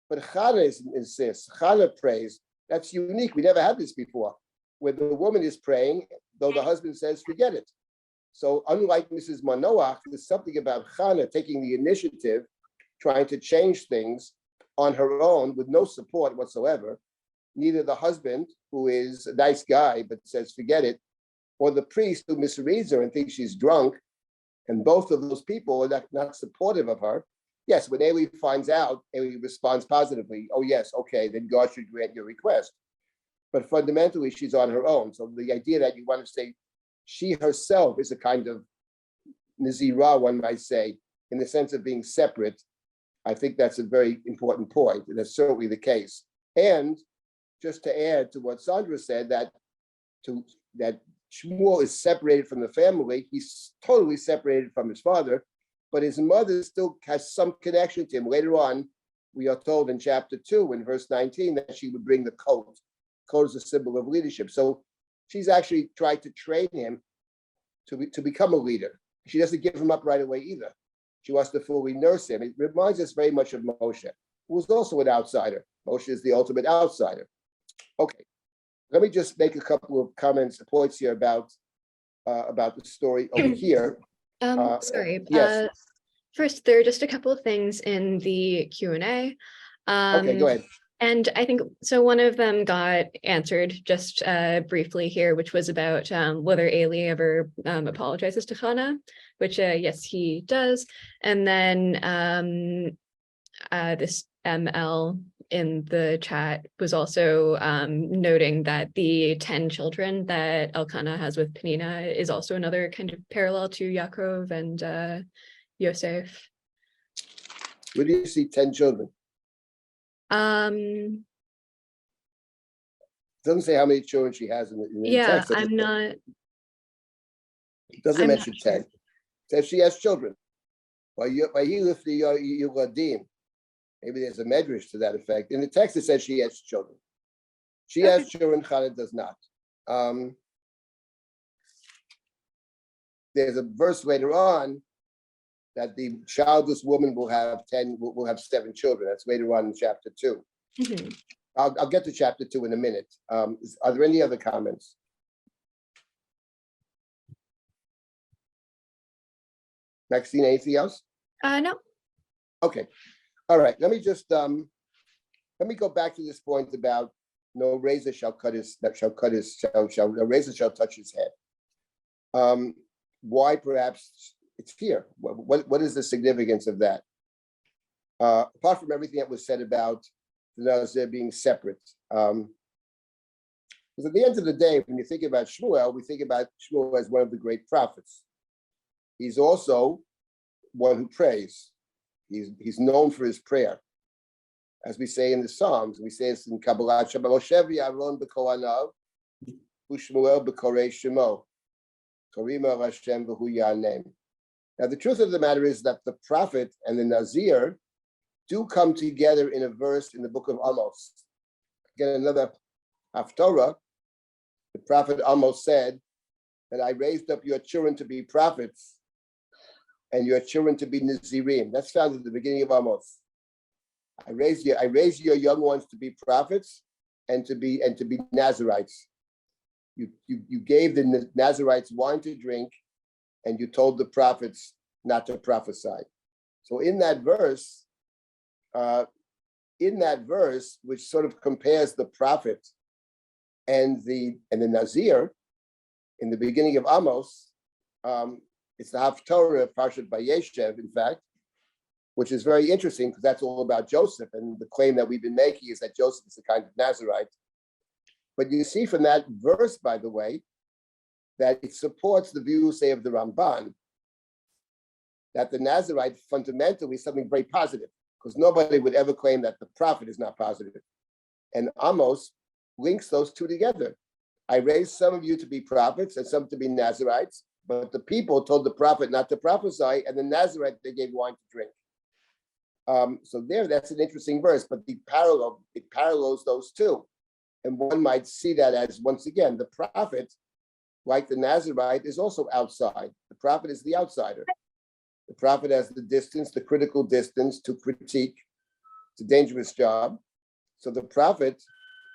But Chana insists, Chana prays. That's unique. We never had this before, where the woman is praying, though the husband says, forget it. So unlike Mrs. Manoach, there's something about Chana taking the initiative, trying to change things on her own with no support whatsoever. Neither the husband, who is a nice guy, but says, forget it, or the priest who misreads her and thinks she's drunk, and both of those people are not supportive of her. Yes, when Eli finds out, Eli responds positively, oh yes, okay, then God should grant your request. But fundamentally, she's on her own. So the idea that you want to say she herself is a kind of Nazirah, one might say, in the sense of being separate, I think that's a very important point, and that's certainly the case. And just to add to what Sandra said, that Shmuel is separated from the family. He's totally separated from his father, but his mother still has some connection to him. Later on, we are told in chapter 2, in verse 19, that she would bring the coat. Coat is a symbol of leadership. So she's actually tried to train him to become a leader. She doesn't give him up right away either. She wants to fully nurse him. It reminds us very much of Moshe, who was also an outsider. Moshe is the ultimate outsider. Okay, let me just make a couple of comments, points here about the story over here. Sorry. Yes. First, there are just a couple of things in the Q&A. Okay, go ahead. And I think, so one of them got answered just briefly here, which was about whether Eli ever apologizes to Hannah, which yes, he does. And then this ML in the chat was also noting that the 10 children that Elkanah has with Penina is also another kind of parallel to Yaakov and Yosef. Where do you see 10 children? Um, Doesn't say how many children she has in the yeah, text. I'm not. It doesn't I'm not mention sure. 10. It says she has children. Maybe there's a medrash to that effect. In the text, it says she has children. She has children, Hannah does not. There's a verse later on that the childless woman will have 7 children. That's later on in chapter 2. Mhm. I'll get to chapter 2 in a minute. Are there any other comments? Maxine, anything else? No. Okay. All right. Let me just let me go back to this point about no razor shall razor shall touch his head. Why perhaps it's here? What is the significance of that? Apart from everything that was said about the Nazir being separate. Because at the end of the day, when you think about Shmuel, we think about Shmuel as one of the great prophets. He's also one who prays. He's known for his prayer. As we say in the Psalms, we say this in Kabbalah, Shabbat Yaron b'Kohanav, Ushmuel b'Korei Shemo, Korima Hashem v'hu Yanem. Now, the truth of the matter is that the prophet and the Nazir do come together in a verse in the book of Amos. Again, another haftorah. The prophet Amos said that I raised up your children to be prophets and your children to be Nazirim. That's found at the beginning of Amos. I raised your young ones to be prophets and to be Nazarites. You gave the Nazarites wine to drink, and you told the prophets not to prophesy. So in that verse, which sort of compares the prophet and the Nazir, in the beginning of Amos, it's the Haftorah of Parshat Vayeshev, in fact, which is very interesting because that's all about Joseph, and the claim that we've been making is that Joseph is a kind of Nazarite. But you see from that verse, by the way, that it supports the view, say, of the Ramban, that the Nazarite fundamentally is something very positive, because nobody would ever claim that the prophet is not positive. And Amos links those two together. I raised some of you to be prophets and some to be Nazarites, but the people told the prophet not to prophesy, and the Nazarite, they gave wine to drink. So that's an interesting verse, but it parallels those two. And one might see that as, once again, the prophet, like the Nazarite, is also outside. The prophet is the outsider. The prophet has the distance, the critical distance to critique. It's a dangerous job. So the prophet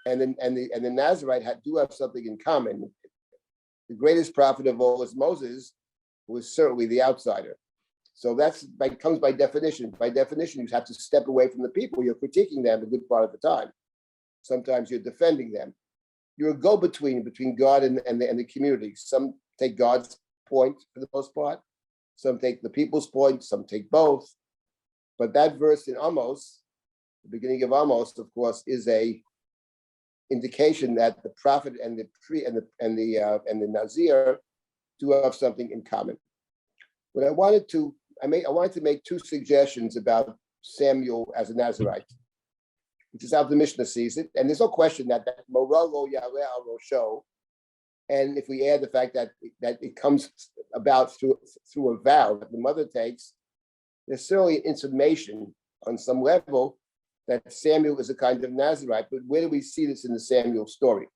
and the Nazarite do have something in common. The greatest prophet of all is Moses, who is certainly the outsider. So comes by definition. By definition, you have to step away from the people. You're critiquing them a good part of the time. Sometimes you're defending them. You're a go-between between God and the community. Some take God's point for the most part. Some take the people's point. Some take both. But that verse in Amos, the beginning of Amos, of course, is a indication that the prophet and the Nazir do have something in common. What I wanted to make 2 suggestions about Samuel as a Nazarite, which is how the Mishnah sees it. And there's no question that Moralo Yahweh al Rosho, and if we add the fact that it comes about through a vow that the mother takes, there's certainly an intimation on some level that Samuel is a kind of Nazarite. But where do we see this in the Samuel story?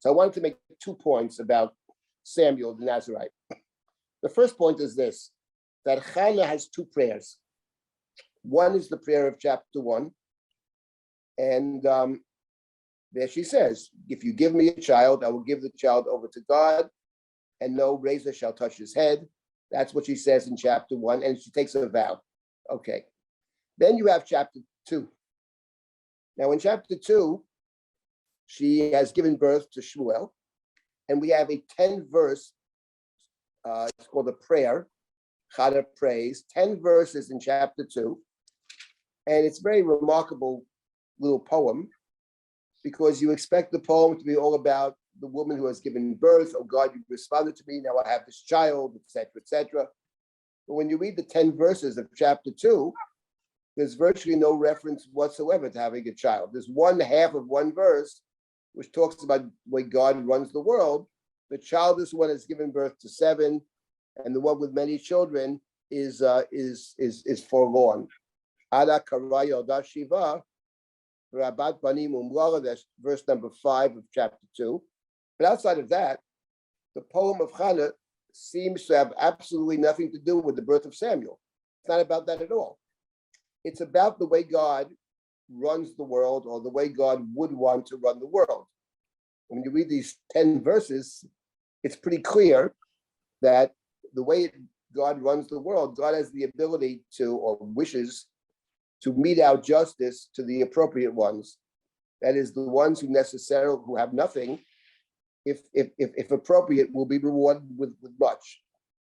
So I wanted to make 2 points about Samuel the Nazarite. The first point is this, that Chana has two prayers. One is the prayer of chapter 1. And there she says, if you give me a child, I will give the child over to God, and no razor shall touch his head. That's what she says in chapter 1, and she takes a vow. Okay. Then you have chapter 2. Now in chapter 2, she has given birth to Shmuel, and we have a 10-verse, it's called a prayer, Chana prays, 10 verses in chapter 2. And it's a very remarkable little poem, because you expect the poem to be all about the woman who has given birth. Oh God, you responded to me, now I have this child, etc., etc. But when you read the 10 verses of chapter 2, there's virtually no reference whatsoever to having a child. There's one half of one verse which talks about the way God runs the world. The childless one has given birth to 7, and the one with many children is forlorn. Ada karaya da shiva, rabat banim umlara. That's verse number 5 of chapter 2. But outside of that, the poem of Chana seems to have absolutely nothing to do with the birth of Samuel. It's not about that at all. It's about the way God runs the world, or the way God would want to run the world. When you read these 10 verses, it's pretty clear that the way God runs the world, God has the ability to, or wishes to mete out justice to the appropriate ones. That is, the ones who have nothing, if appropriate, will be rewarded with much.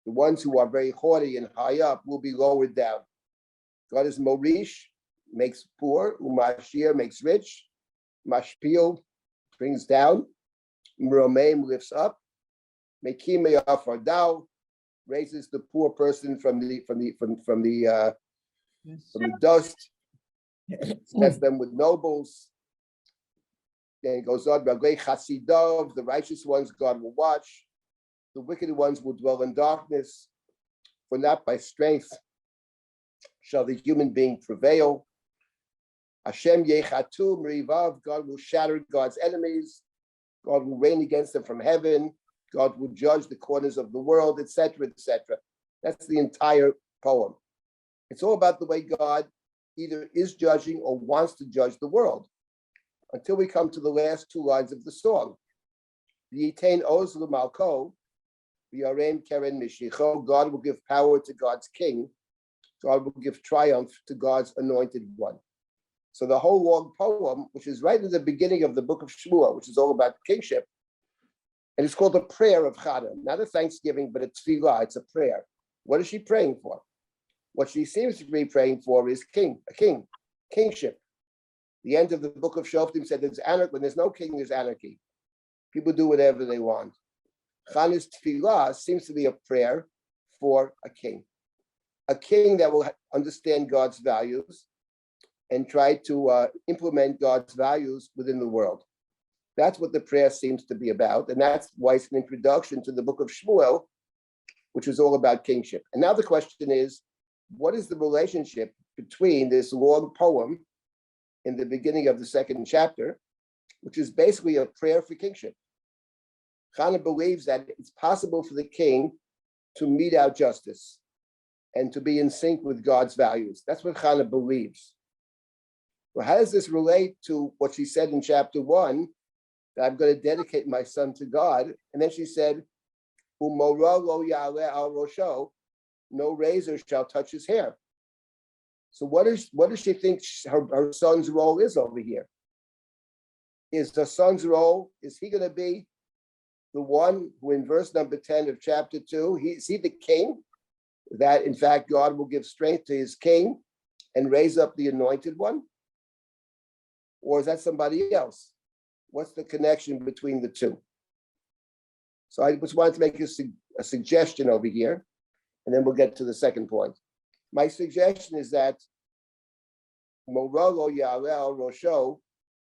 The ones who are very haughty and high up will be lowered down. God is Morish, makes poor, Umashir makes rich, Mashpil brings down, Mromeim lifts up, Mekim Me'afardao raises the poor person from the dust, sets them with nobles. Then it goes on, Raglei Chasidov, the righteous ones God will watch, the wicked ones will dwell in darkness, for not by strength shall the human being prevail. Hashem Yechatu Merivav, God will shatter God's enemies, God will rain against them from heaven, God will judge the corners of the world, etc., etc. That's the entire poem. It's all about the way God either is judging or wants to judge the world, until we come to the last 2 lines of the song. Yitain oz l'malko, v'yarem keren mishicho. God will give power to God's king. God will give triumph to God's anointed one. So the whole long poem, which is right at the beginning of the book of Shmuel, which is all about kingship, and it's called the prayer of Chana, not a thanksgiving, but a tefillah, it's a prayer. What is she praying for? What she seems to be praying for is kingship. The end of the book of Shoftim said there's anarchy. When there's no king, there's anarchy. People do whatever they want. Chana's tefillah seems to be a prayer for a king that will understand God's values and try to implement God's values within the world. That's what the prayer seems to be about, and that's why it's an introduction to the book of Shmuel, which is all about kingship. And now the question is, what is the relationship between this long poem in the beginning of the 2nd chapter, which is basically a prayer for kingship? Chana believes that it's possible for the king to mete out justice and to be in sync with God's values. That's what Chana believes. Well, how does this relate to what she said in chapter 1, that I'm going to dedicate my son to God? And then she said, Umora lo ya'aleh al rosho, no razor shall touch his hair. So what does she think her son's role is over here? Is the son's role, is he going to be the one who in verse number 10 of chapter 2, is he the king? That in fact God will give strength to his king and raise up the anointed one? Or is that somebody else? What's the connection between the two? So I just wanted to make a suggestion over here, and then we'll get to the second point. My suggestion is that Morolo Ya'aleh Rosho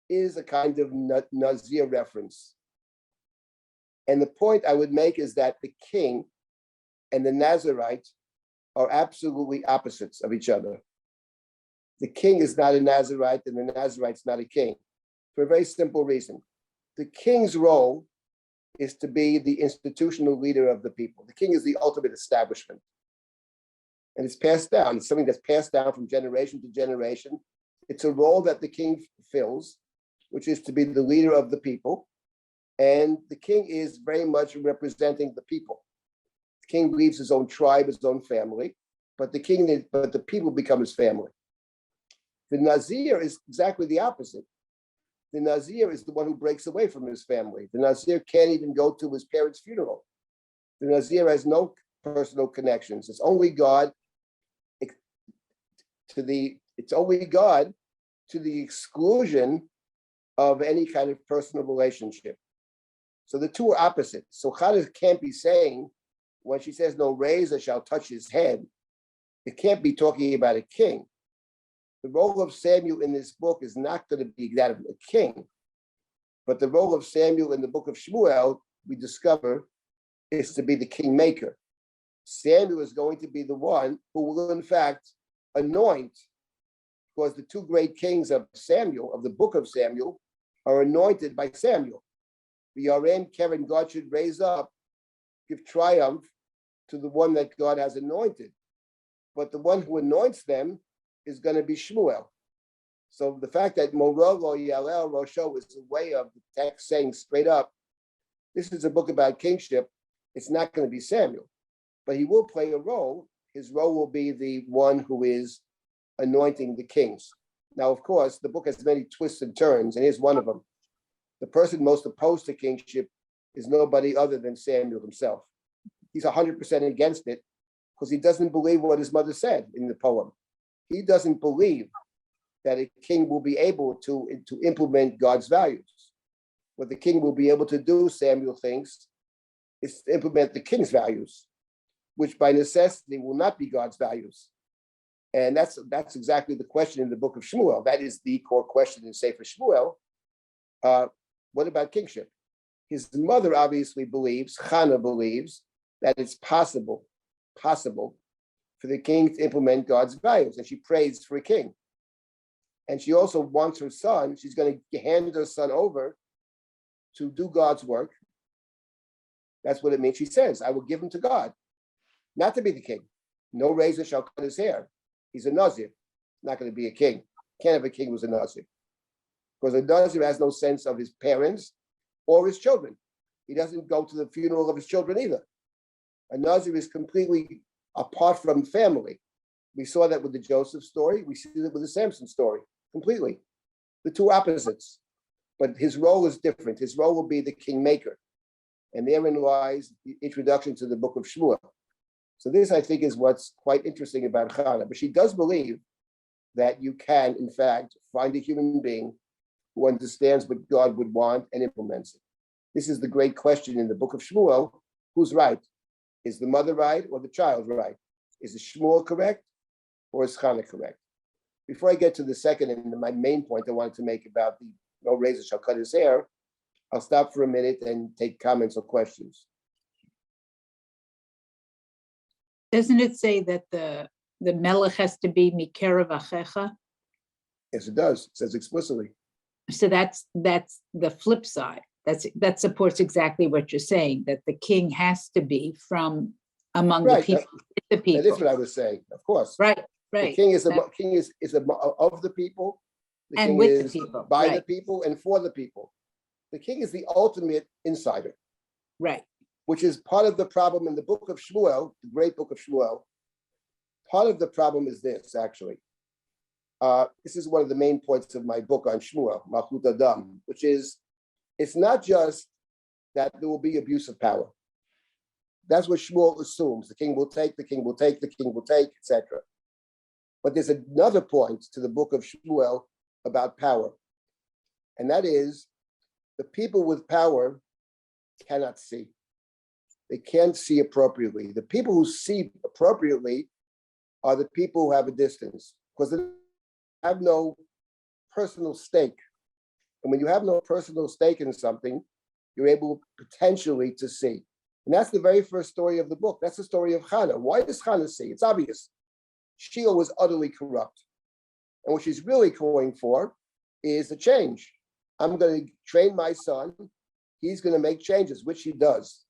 is a kind of Nazir reference. And the point I would make is that the king and the Nazarite are absolutely opposites of each other. The king is not a Nazarite and the Nazarite's not a king, for a very simple reason. The king's role is to be the institutional leader of the people. The king is the ultimate establishment. and it's passed down. It's something that's passed down from generation to generation. It's a role that the king fills, which is to be the leader of the people. And the king is very much representing the people. The king leaves his own tribe, his own family, but the people become his family. The Nazir is exactly the opposite. The Nazir is the one who breaks away from his family. The Nazir can't even go to his parents' funeral. The Nazir has no personal connections. It's only God to the exclusion of any kind of personal relationship. So the two are opposite. So Chana can't be saying, when she says no razor shall touch his head, it can't be talking about a king. The role of Samuel in this book is not going to be that of a king, but the role of Samuel in the book of Shmuel, we discover, is to be the kingmaker. Samuel is going to be the one who will, in fact, anoint, because the two great kings of Samuel, of the book of Samuel, are anointed by Samuel. The Yarem, Karen, God should raise up, give triumph to the one that God has anointed. But the one who anoints them is going to be Shmuel. So the fact that Morog or Yalel Rosho is a way of the text saying straight up, this is a book about kingship, it's not going to be Samuel. But he will play a role. His role will be the one who is anointing the kings. Now, of course, the book has many twists and turns, and here's one of them. The person most opposed to kingship is nobody other than Samuel himself. He's 100% against it because he doesn't believe what his mother said in the poem. He doesn't believe that a king will be able to implement God's values. What the king will be able to do, Samuel thinks, is to implement the king's values, which by necessity will not be God's values. And that's exactly the question in the book of Shmuel. That is the core question in Sefer Shmuel. What about kingship? His mother obviously believes, Chana believes, that it's possible for the king to implement God's values, and she prays for a king. And she also wants her son, she's going to hand her son over to do God's work. That's what it means. She says, I will give him to God, not to be the king. No razor shall cut his hair. He's a Nazir, not going to be a king. Can't have a king who's a Nazir. Because a Nazir has no sense of his parents or his children. He doesn't go to the funeral of his children either. A Nazir is completely apart from family. We saw that with the Joseph story. We see that with the Samson story, completely. The two opposites. But his role is different. His role will be the kingmaker. And therein lies the introduction to the book of Shmuel. So this, I think, is what's quite interesting about Chana. But she does believe that you can, in fact, find a human being who understands what God would want and implements it. This is the great question in the book of Shmuel. Who's right? Is the mother right or the child right? Is Shmuel correct or is Chana correct? Before I get to the second and my main point I wanted to make about the no razor shall cut his hair, I'll stop for a minute and take comments or questions. Doesn't it say that the melech has to be mikerav achecha? Yes, it does. It says explicitly. So that's the flip side. That supports exactly what you're saying, that the king has to be from among Right. the people. That is what I was saying, of course. Right. The king is of the people. The And king with the is people, by the right. people and for the people. The king is the ultimate insider, Right. which is part of the problem in the book of Shmuel, the great book of Shmuel. Part of the problem is this, actually. This is one of the main points of my book on Shmuel, Malchut Adam, which is, it's not just that there will be abuse of power. That's what Shmuel assumes. The king will take, the king will take, the king will take, etc. But there's another point to the book of Shmuel about power. And that is, the people with power cannot see. They can't see appropriately. The people who see appropriately are the people who have a distance, because they have no personal stake. And when you have no personal stake in something, you're able potentially to see. And that's the very first story of the book. That's the story of Chana. Why does Chana see? It's obvious. Sheila was utterly corrupt. And what she's really calling for is a change. I'm going to train my son. He's going to make changes, which he does.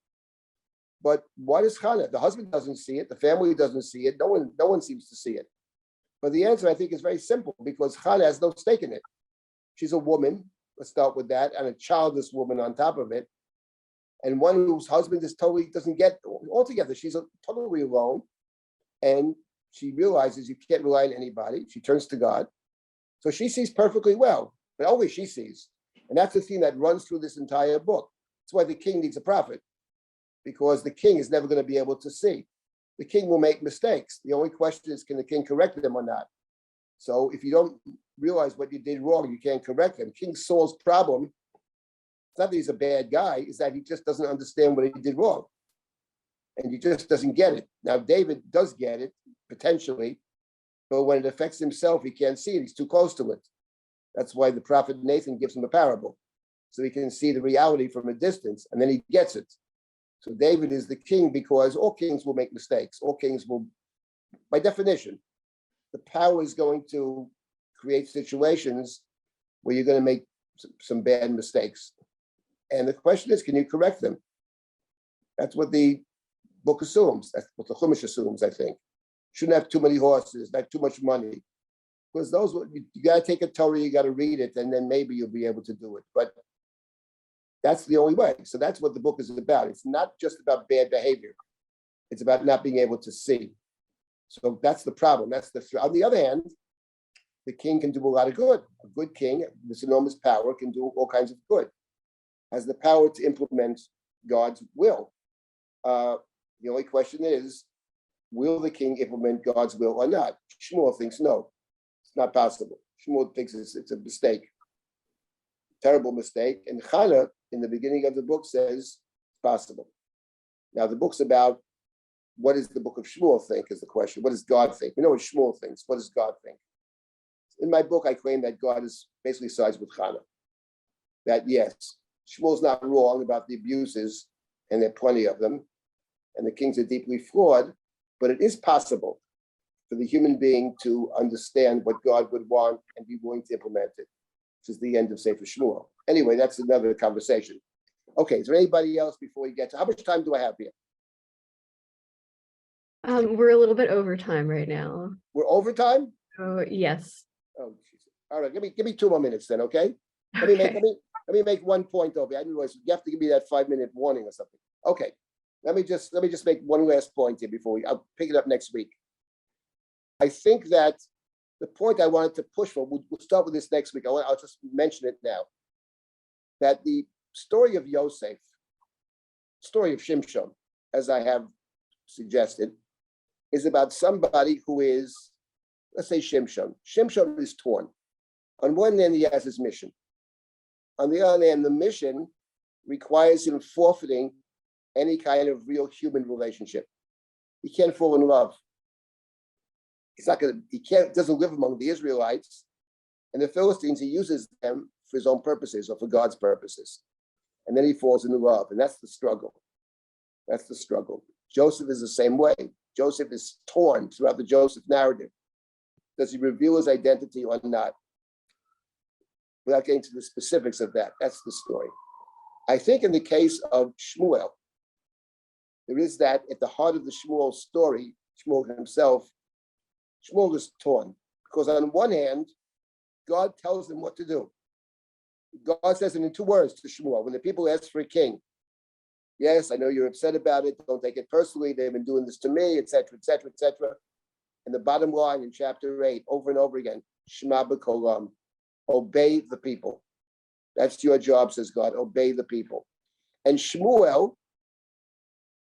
But what is Chana? The husband doesn't see it. The family doesn't see it. No one seems to see it. But the answer, I think, is very simple because Chana has no stake in it. She's a woman. Let's start with that, and a childless woman on top of it, and one whose husband is totally doesn't get altogether. She's totally alone, and she realizes you can't rely on anybody. She turns to God, so she sees perfectly well, but only she sees, and that's the theme that runs through this entire book. That's why the king needs a prophet, because the king is never going to be able to see. The king will make mistakes. The only question is, can the king correct them or not? So if you don't realize what you did wrong, you can't correct him. King Saul's problem, it's not that he's a bad guy, is that he just doesn't understand what he did wrong. And he just doesn't get it. Now, David does get it, potentially, but when it affects himself, he can't see it. He's too close to it. That's why the prophet Nathan gives him a parable, so he can see the reality from a distance, and then he gets it. So David is the king because all kings will make mistakes. All kings will, by definition, the power is going to create situations where you're going to make some bad mistakes. And the question is, can you correct them? That's what the book assumes. That's what the Chumash assumes, I think. Shouldn't have too many horses, not too much money. Because those, you got to take a Torah, you got to read it, and then maybe you'll be able to do it. But that's the only way. So that's what the book is about. It's not just about bad behavior. It's about not being able to see. So that's the problem. That's the on the other hand, the king can do a lot of good. A good king, this enormous power, can do all kinds of good. Has the power to implement God's will. The only question is, will the king implement God's will or not? Shmuel thinks no, it's not possible. Shmuel thinks it's a mistake, terrible mistake. And Chana, in the beginning of the book, says it's possible. Now the book's about what does the book of Shmuel think is the question. What does God think? We know what Shmuel thinks. What does God think? In my book, I claim that God is basically sides with Chana. That yes, Shmuel's not wrong about the abuses, and there are plenty of them, and the kings are deeply flawed, but it is possible for the human being to understand what God would want and be willing to implement it, which is the end of Sefer Shmuel. Anyway, that's another conversation. Okay, is there anybody else before we get to, how much time do I have here? We're a little bit over time right now. We're over time? Oh, yes. Oh, Jesus. All right, give me 2 more minutes then, okay? Let me make 1 point over. I didn't realize you have to give me that 5-minute warning or something. Okay, let me just make one last point here before I'll pick it up next week. I think that the point I wanted to push for, we'll start with this next week. I'll just mention it now. That the story of Yosef, story of Shimshon, as I have suggested, is about somebody who is, let's say Shimshon. Shimshon is torn. On one hand, he has his mission. On the other hand, the mission requires him forfeiting any kind of real human relationship. He can't fall in love. Doesn't live among the Israelites. And the Philistines, he uses them for his own purposes or for God's purposes. And then he falls in love, and that's the struggle. That's the struggle. Joseph is the same way. Joseph is torn throughout the Joseph narrative. Does he reveal his identity or not? Without getting to the specifics of that, that's the story. I think in the case of Shmuel, there is that at the heart of the Shmuel story, Shmuel himself, Shmuel is torn. Because on one hand, God tells him what to do. God says it in 2 words to Shmuel. When the people ask for a king, yes, I know you're upset about it. Don't take it personally. They've been doing this to me, etc., etc., etc. And the bottom line in chapter 8, over and over again, Shema b'kolam, obey the people. That's your job, says God. Obey the people. And Shmuel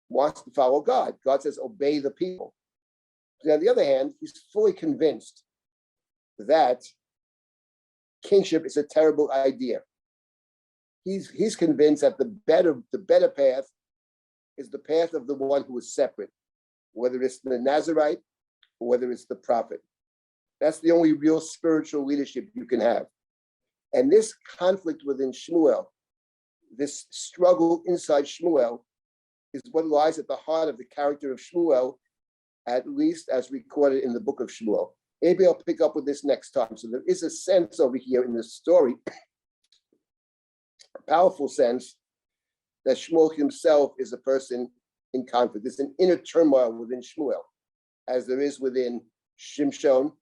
wants to follow God. God says, obey the people. And on the other hand, he's fully convinced that kingship is a terrible idea. He's convinced that the better path is the path of the one who is separate, whether it's the Nazarite or whether it's the prophet. That's the only real spiritual leadership you can have. And this conflict within Shmuel, this struggle inside Shmuel, is what lies at the heart of the character of Shmuel, at least as recorded in the book of Shmuel. Maybe I'll pick up with this next time. So there is a sense over here in this story, a powerful sense, that Shmuel himself is a person in conflict. There's an inner turmoil within Shmuel, as there is within Shimshon,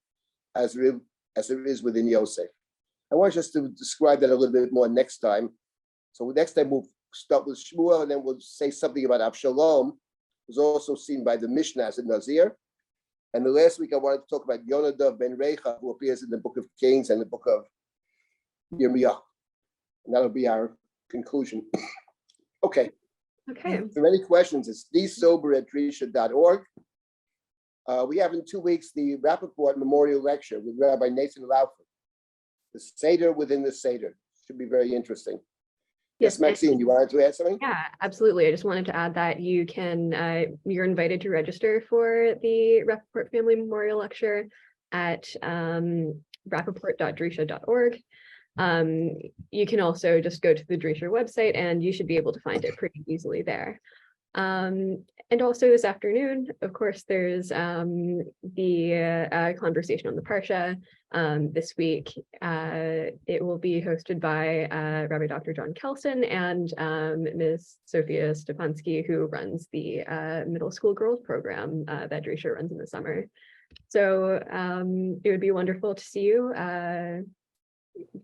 as there is within Yosef. I want us to describe that a little bit more next time. So next time we'll start with Shmuel, and then we'll say something about Absalom, who's also seen by the Mishnah as a Nazir. And the last week I wanted to talk about Yonadav ben Recha, who appears in the book of Kings and the book of Yirmiyah. And that'll be our conclusion. Okay. Okay. If there are any questions, it's dsober@drisha.org. We have in 2 weeks the Rappaport Memorial Lecture with Rabbi Nathan Laufman. The Seder within the Seder. Should be very interesting. Yes, Maxine, you wanted to add something? Yeah, absolutely. I just wanted to add that you can, you're invited to register for the Rappaport Family Memorial Lecture at rappaport.drisha.org. You can also just go to the Drisha website and you should be able to find it pretty easily there. And also this afternoon, of course, there's the conversation on the Parsha. This week, it will be hosted by Rabbi Dr. John Kelson and Ms. Sophia Stefanski, who runs the middle school girls program that Drisha runs in the summer. So it would be wonderful to see you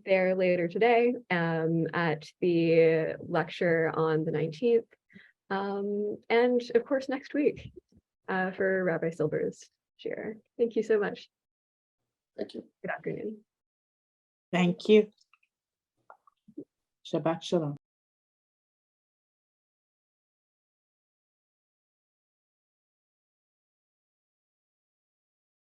there later today at the lecture on the 19th. And of course, next week for Rabbi Silber's share. Thank you so much. Thank you. Good afternoon. Thank you. Shabbat shalom.